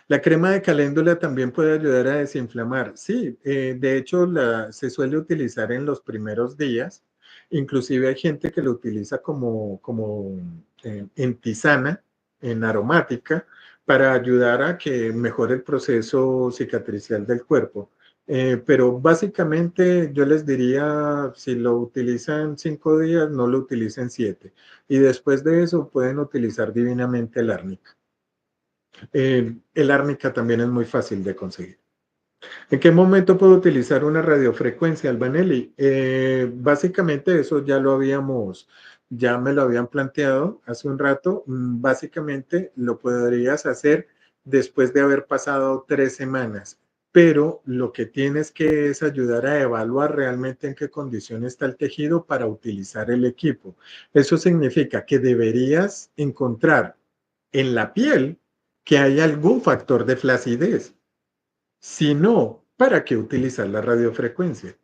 La crema de caléndula también puede ayudar a desinflamar. Sí, de hecho se suele utilizar en los primeros días. Inclusive hay gente que lo utiliza como en tisana, en aromática, para ayudar a que mejore el proceso cicatricial del cuerpo. Pero básicamente yo les diría, si lo utilizan 5 días, no lo utilicen 7. Y después de eso pueden utilizar divinamente el árnica. El árnica también es muy fácil de conseguir. ¿En qué momento puedo utilizar una radiofrecuencia, Albanelli? Básicamente eso ya me lo habían planteado hace un rato. Básicamente lo podrías hacer después de haber pasado 3 semanas, pero lo que tienes que es ayudar a evaluar realmente en qué condición está el tejido para utilizar el equipo. Eso significa que deberías encontrar en la piel que hay algún factor de flacidez. Si no, ¿para qué utilizar la radiofrecuencia?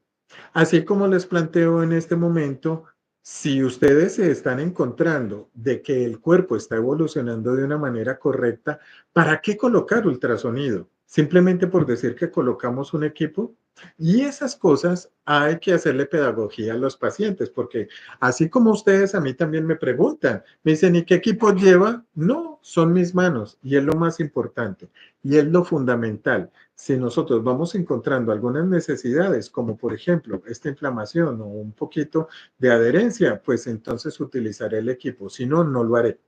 Así como les planteo en este momento, si ustedes se están encontrando de que el cuerpo está evolucionando de una manera correcta, ¿para qué colocar ultrasonido? Simplemente por decir que colocamos un equipo. Y esas cosas hay que hacerle pedagogía a los pacientes, porque así como ustedes a mí también me preguntan, me dicen, ¿y qué equipo lleva? No, son mis manos y es lo más importante y es lo fundamental. Si nosotros vamos encontrando algunas necesidades, como por ejemplo esta inflamación o un poquito de adherencia, pues entonces utilizaré el equipo. Si no, no lo haré.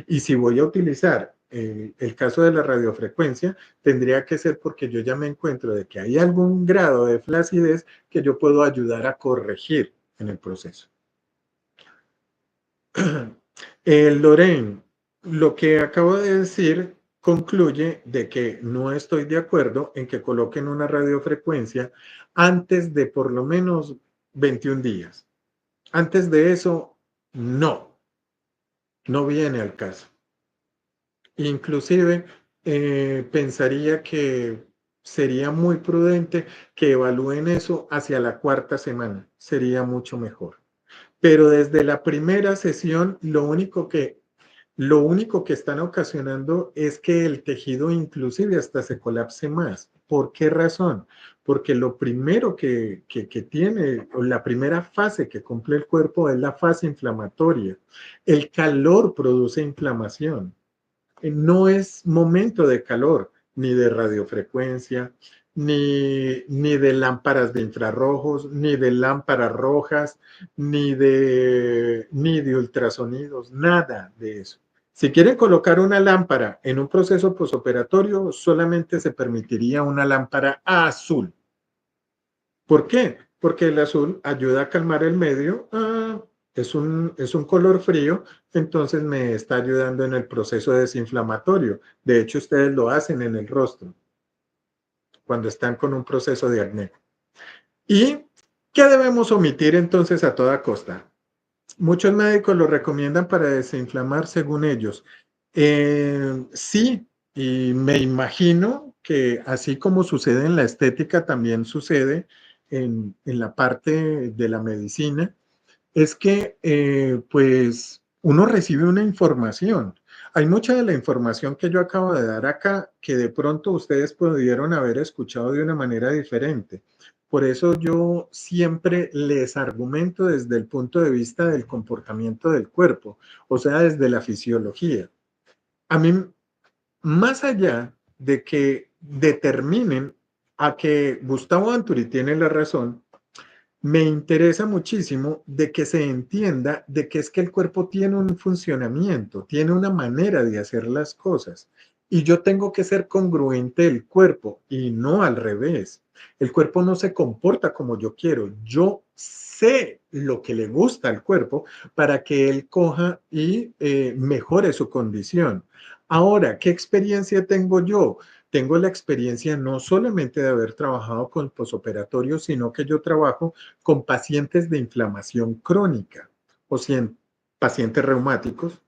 Y si voy a utilizar el caso de la radiofrecuencia, tendría que ser porque yo ya me encuentro de que hay algún grado de flacidez que yo puedo ayudar a corregir en el proceso. Lorraine, lo que acabo de decir concluye de que no estoy de acuerdo en que coloquen una radiofrecuencia antes de por lo menos 21 días. Antes de eso, no viene al caso. Inclusive, pensaría que sería muy prudente que evalúen eso hacia la 4ª semana. Sería mucho mejor. Pero desde la primera sesión, lo único que están ocasionando es que el tejido inclusive hasta se colapse más. ¿Por qué razón? Porque lo primero que tiene, o la primera fase que cumple el cuerpo es la fase inflamatoria. El calor produce inflamación. No es momento de calor, ni de radiofrecuencia, ni de lámparas de infrarrojos, ni de lámparas rojas, ni de ultrasonidos, nada de eso. Si quieren colocar una lámpara en un proceso posoperatorio, solamente se permitiría una lámpara azul. ¿Por qué? Porque el azul ayuda a calmar el medio. Es un color frío, entonces me está ayudando en el proceso desinflamatorio. De hecho, ustedes lo hacen en el rostro cuando están con un proceso de acné. ¿Y qué debemos omitir entonces a toda costa? Muchos médicos lo recomiendan para desinflamar según ellos. Sí, y me imagino que así como sucede en la estética, también sucede en la parte de la medicina, es que pues uno recibe una información. Hay mucha de la información que yo acabo de dar acá que de pronto ustedes pudieron haber escuchado de una manera diferente. Por eso yo siempre les argumento desde el punto de vista del comportamiento del cuerpo, o sea, desde la fisiología. A mí, más allá de que determinen a que Gustavo Anturi tiene la razón, me interesa muchísimo de que se entienda de que es que el cuerpo tiene un funcionamiento, tiene una manera de hacer las cosas. Y yo tengo que ser congruente el cuerpo y no al revés. El cuerpo no se comporta como yo quiero. Yo sé lo que le gusta al cuerpo para que él coja y mejore su condición. Ahora, ¿qué experiencia tengo yo? Tengo la experiencia no solamente de haber trabajado con posoperatorio, sino que yo trabajo con pacientes de inflamación crónica, o sea, pacientes reumáticos,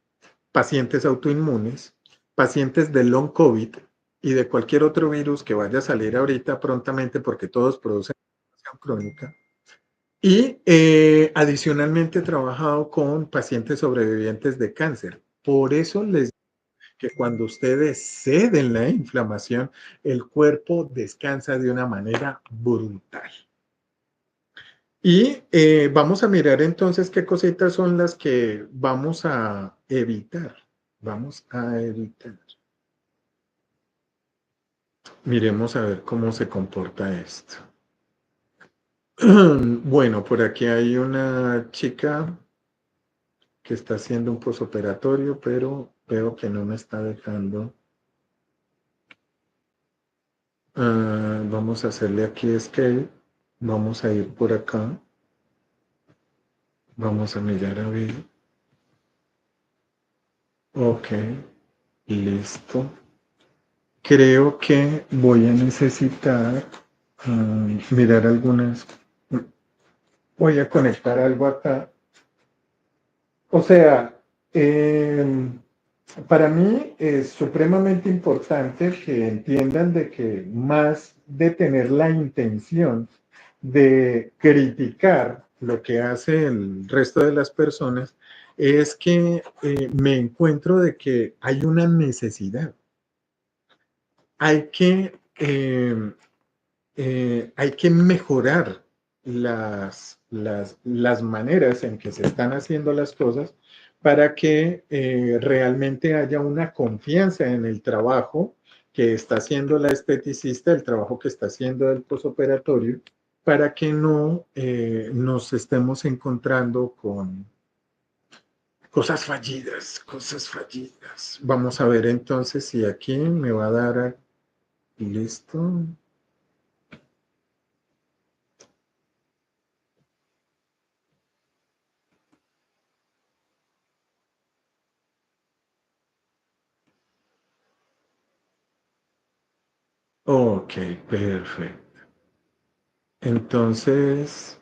pacientes autoinmunes, pacientes de long COVID y de cualquier otro virus que vaya a salir ahorita prontamente porque todos producen inflamación crónica. Y adicionalmente he trabajado con pacientes sobrevivientes de cáncer. Por eso les digo que cuando ustedes ceden la inflamación, el cuerpo descansa de una manera brutal. Y vamos a mirar entonces qué cositas son las que vamos a evitar. Vamos a evitar. Miremos a ver cómo se comporta esto. Bueno, por aquí hay una chica que está haciendo un posoperatorio, pero veo que no me está dejando. Vamos a hacerle aquí escape. Vamos a ir por acá. Vamos a mirar a ver. Ok, listo. Creo que voy a necesitar mirar algunas. Voy a conectar algo acá. O sea, para mí es supremamente importante que entiendan de que más de tener la intención de criticar lo que hace el resto de las personas, es que me encuentro de que hay una necesidad. Hay que hay que mejorar las maneras en que se están haciendo las cosas para que realmente haya una confianza en el trabajo que está haciendo la esteticista, el trabajo que está haciendo el posoperatorio, para que no nos estemos encontrando con cosas fallidas, cosas fallidas. Vamos a ver entonces si aquí me va a dar, listo. Ok, perfecto. Entonces,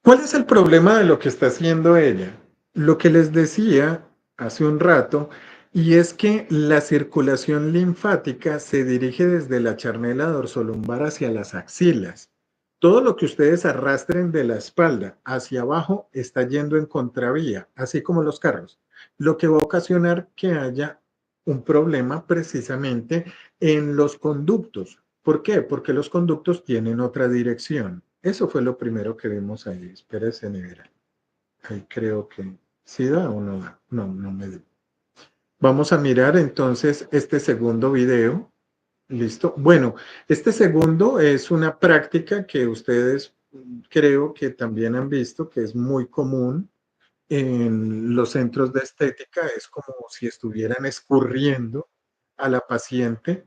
¿cuál es el problema de lo que está haciendo ella? Lo que les decía hace un rato, y es que la circulación linfática se dirige desde la charnela dorsolumbar hacia las axilas. Todo lo que ustedes arrastren de la espalda hacia abajo está yendo en contravía, así como los carros, lo que va a ocasionar que haya un problema precisamente en los conductos. ¿Por qué? Porque los conductos tienen otra dirección. Eso fue lo primero que vimos ahí. Espérese, negra. Ahí creo que sí da o no da. No, no me da. Vamos a mirar entonces este segundo video. Listo. Bueno, este segundo es una práctica que ustedes creo que también han visto, que es muy común en los centros de estética. Es como si estuvieran escurriendo a la paciente.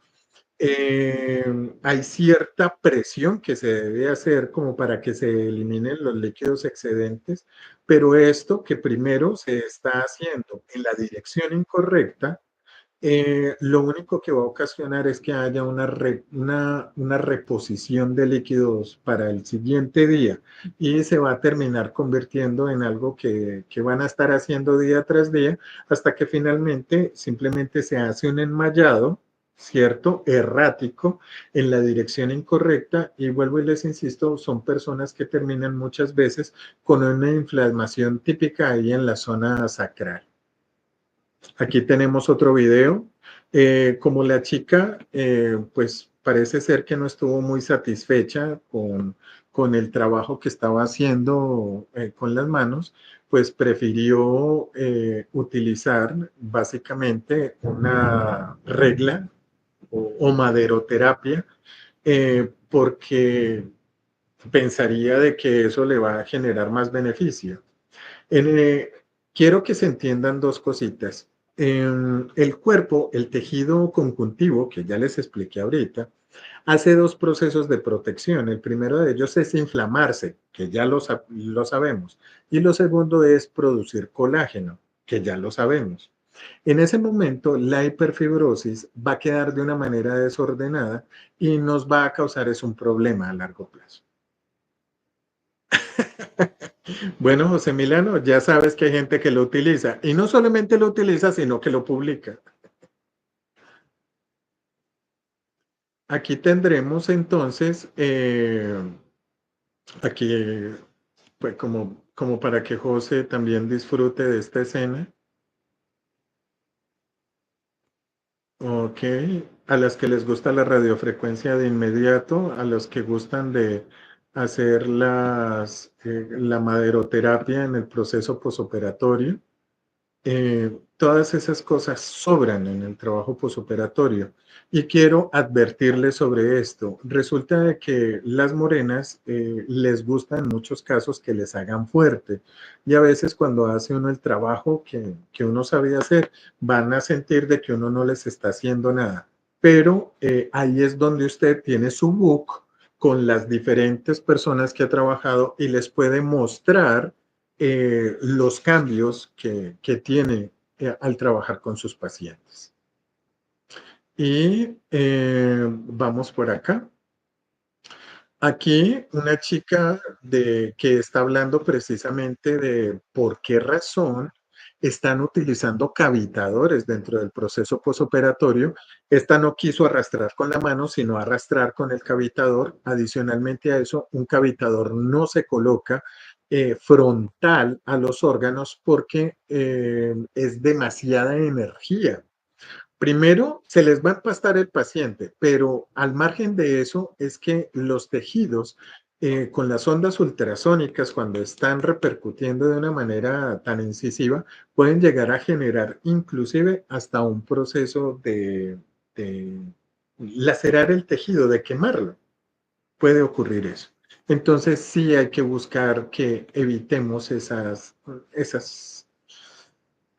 Hay cierta presión que se debe hacer como para que se eliminen los líquidos excedentes, pero esto que primero se está haciendo en la dirección incorrecta, lo único que va a ocasionar es que haya una reposición de líquidos para el siguiente día y se va a terminar convirtiendo en algo que van a estar haciendo día tras día hasta que finalmente simplemente se hace un enmayado, ¿cierto? Errático en la dirección incorrecta y vuelvo y les insisto, son personas que terminan muchas veces con una inflamación típica ahí en la zona sacral. Aquí tenemos otro video. Como la chica, pues parece ser que no estuvo muy satisfecha con el trabajo que estaba haciendo con las manos, pues prefirió utilizar básicamente una regla o maderoterapia porque pensaría de que eso le va a generar más beneficio. En, Quiero que se entiendan dos cositas. El cuerpo, el tejido conjuntivo, que ya les expliqué ahorita, hace dos procesos de protección. El primero de ellos es inflamarse, que ya lo sabemos, y lo segundo es producir colágeno, que ya lo sabemos. En ese momento, la hiperfibrosis va a quedar de una manera desordenada y nos va a causar es un problema a largo plazo. Bueno, José Milano, ya sabes que hay gente que lo utiliza y no solamente lo utiliza, sino que lo publica. Aquí tendremos entonces, aquí, pues como para que José también disfrute de esta escena. Ok, a las que les gusta la radiofrecuencia de inmediato, a los que gustan de hacer la maderoterapia en el proceso posoperatorio. Todas esas cosas sobran en el trabajo posoperatorio. Y quiero advertirles sobre esto. Resulta de que las morenas les gusta en muchos casos que les hagan fuerte. Y a veces cuando hace uno el trabajo que uno sabía hacer, van a sentir de que uno no les está haciendo nada. Pero ahí es donde usted tiene su book con las diferentes personas que ha trabajado y les puede mostrar los cambios que tiene al trabajar con sus pacientes. Y vamos por acá. Aquí una chica que está hablando precisamente de por qué razón están utilizando cavitadores dentro del proceso posoperatorio. Esta no quiso arrastrar con la mano, sino arrastrar con el cavitador. Adicionalmente a eso, un cavitador no se coloca frontal a los órganos porque es demasiada energía. Primero, se les va a empastar el paciente, pero al margen de eso es que los tejidos con las ondas ultrasónicas, cuando están repercutiendo de una manera tan incisiva, pueden llegar a generar inclusive hasta un proceso de lacerar el tejido, de quemarlo. Puede ocurrir eso. Entonces sí hay que buscar que evitemos esas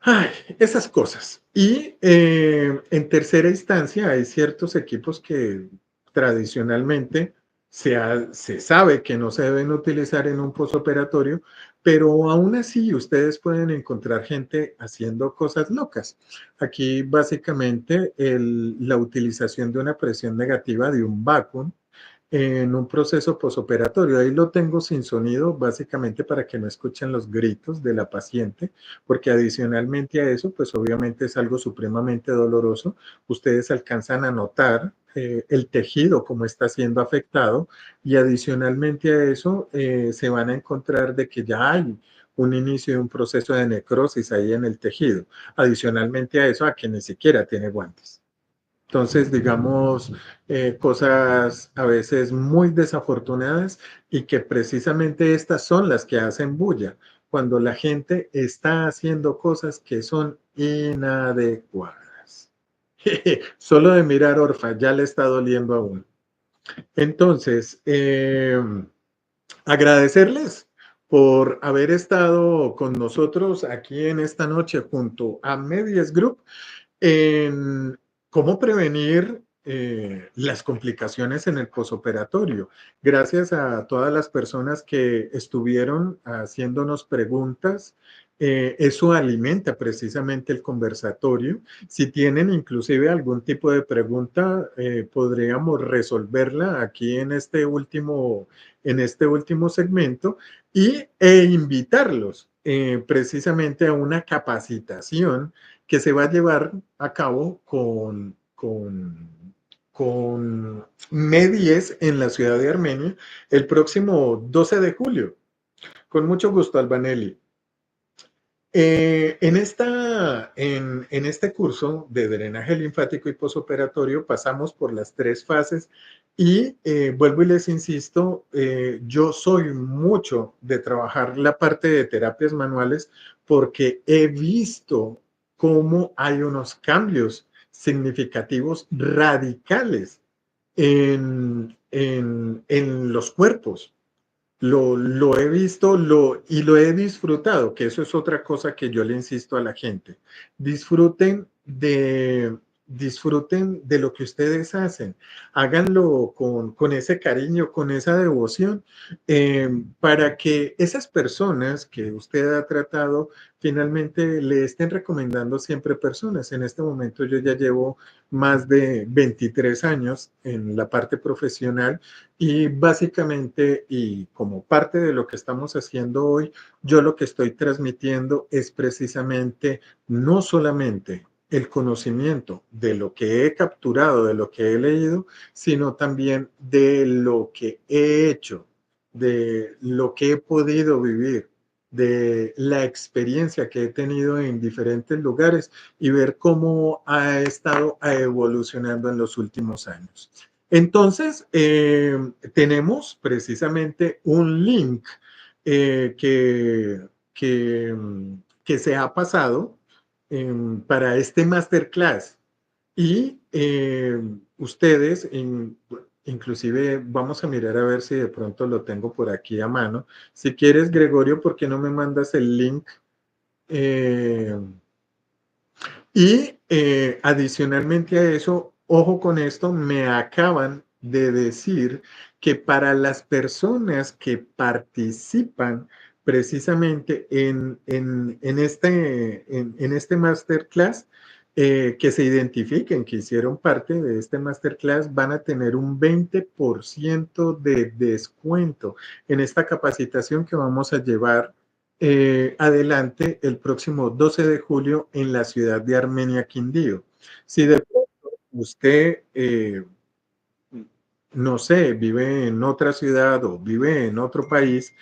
Ay, esas cosas. Y en tercera instancia, hay ciertos equipos que tradicionalmente se sabe que no se deben utilizar en un posoperatorio, pero aún así ustedes pueden encontrar gente haciendo cosas locas. Aquí básicamente la utilización de una presión negativa de un vacuum en un proceso posoperatorio. Ahí lo tengo sin sonido, básicamente para que no escuchen los gritos de la paciente, porque adicionalmente a eso, pues obviamente es algo supremamente doloroso. Ustedes alcanzan a notar el tejido como está siendo afectado y adicionalmente a eso se van a encontrar de que ya hay un inicio de un proceso de necrosis ahí en el tejido. Adicionalmente a eso, a que ni siquiera tiene guantes. Entonces, digamos, cosas a veces muy desafortunadas y que precisamente estas son las que hacen bulla, cuando la gente está haciendo cosas que son inadecuadas. Solo de mirar Orfa ya le está doliendo a uno. Entonces, agradecerles por haber estado con nosotros aquí en esta noche junto a Medias Group en cómo prevenir las complicaciones en el posoperatorio. Gracias a todas las personas que estuvieron haciéndonos preguntas. Eso alimenta precisamente el conversatorio. Si tienen inclusive algún tipo de pregunta, podríamos resolverla aquí en este último segmento e invitarlos precisamente a una capacitación que se va a llevar a cabo con MEDIES en la ciudad de Armenia el próximo 12 de julio. Con mucho gusto, Albanelli. En este curso de drenaje linfático y posoperatorio pasamos por las tres fases y vuelvo y les insisto, yo soy mucho de trabajar la parte de terapias manuales porque he visto cómo hay unos cambios significativos radicales en los cuerpos. lo he visto y lo he disfrutado, que eso es otra cosa que yo le insisto a la gente. Disfruten disfruten de lo que ustedes hacen. Háganlo con ese cariño, con esa devoción, para que esas personas que usted ha tratado finalmente le estén recomendando siempre personas. En este momento yo ya llevo más de 23 años en la parte profesional y básicamente, y como parte de lo que estamos haciendo hoy, yo lo que estoy transmitiendo es precisamente no solamente el conocimiento de lo que he capturado, de lo que he leído, sino también de lo que he hecho, de lo que he podido vivir, de la experiencia que he tenido en diferentes lugares y ver cómo ha estado evolucionando en los últimos años. Entonces, tenemos precisamente un link eh, que, que, que se ha pasado para este masterclass y ustedes, inclusive vamos a mirar a ver si de pronto lo tengo por aquí a mano. Si quieres, Gregorio, ¿por qué no me mandas el link? Eh, y adicionalmente a eso, ojo con esto, me acaban de decir que para las personas que participan precisamente en este masterclass, que se identifiquen, que hicieron parte de este masterclass, van a tener un 20% de descuento en esta capacitación que vamos a llevar adelante el próximo 12 de julio en la ciudad de Armenia, Quindío. Si de pronto usted, no sé, vive en otra ciudad o vive en otro país,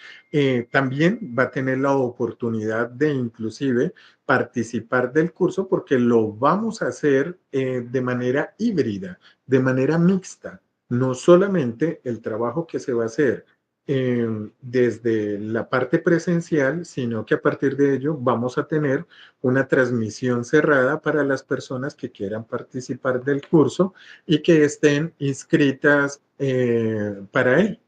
también va a tener la oportunidad de inclusive participar del curso porque lo vamos a hacer de manera híbrida, de manera mixta. No solamente el trabajo que se va a hacer desde la parte presencial, sino que a partir de ello vamos a tener una transmisión cerrada para las personas que quieran participar del curso y que estén inscritas para él.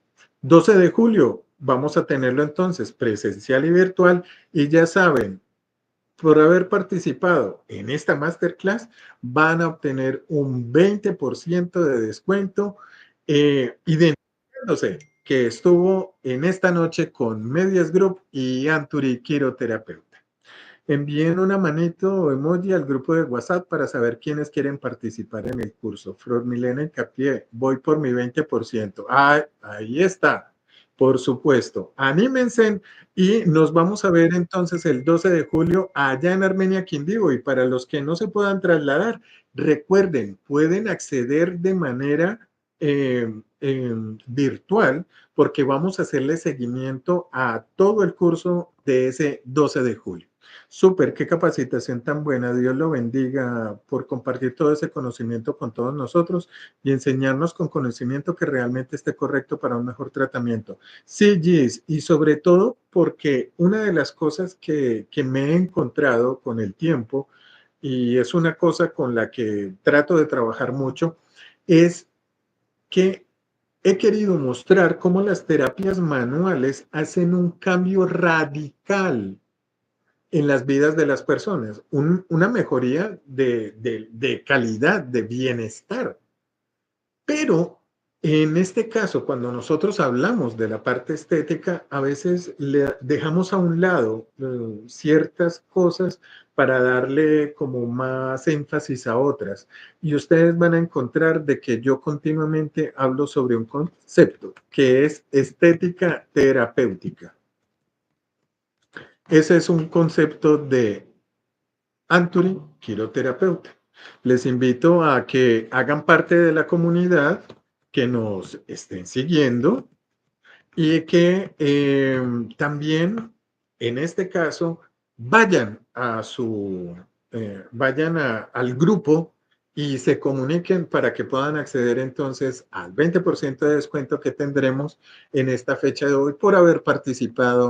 12 de julio vamos a tenerlo entonces presencial y virtual y ya saben, por haber participado en esta masterclass van a obtener un 20% de descuento identificándose que estuvo en esta noche con Medias Group y Anturi Quiroterapeuta. Envíen una manito o emoji al grupo de WhatsApp para saber quiénes quieren participar en el curso. Flor Milena Capié, voy por mi 20%. Ah, ahí está. Por supuesto. Anímense y nos vamos a ver entonces el 12 de julio allá en Armenia, Quindío. Y para los que no se puedan trasladar, recuerden, pueden acceder de manera virtual porque vamos a hacerle seguimiento a todo el curso de ese 12 de julio. Súper, qué capacitación tan buena. Dios lo bendiga por compartir todo ese conocimiento con todos nosotros y enseñarnos con conocimiento que realmente esté correcto para un mejor tratamiento. Sí, Gis, y sobre todo porque una de las cosas que me he encontrado con el tiempo, y es una cosa con la que trato de trabajar mucho, es que he querido mostrar cómo las terapias manuales hacen un cambio radical en las vidas de las personas, una mejoría de calidad, de bienestar. Pero en este caso, cuando nosotros hablamos de la parte estética, a veces le dejamos a un lado ciertas cosas para darle como más énfasis a otras. Y ustedes van a encontrar de que yo continuamente hablo sobre un concepto que es estética terapéutica. Ese es un concepto de Anturi, quiroterapeuta. Les invito a que hagan parte de la comunidad, que nos estén siguiendo y que también, en este caso, vayan a al grupo y se comuniquen para que puedan acceder entonces al 20% de descuento que tendremos en esta fecha de hoy por haber participado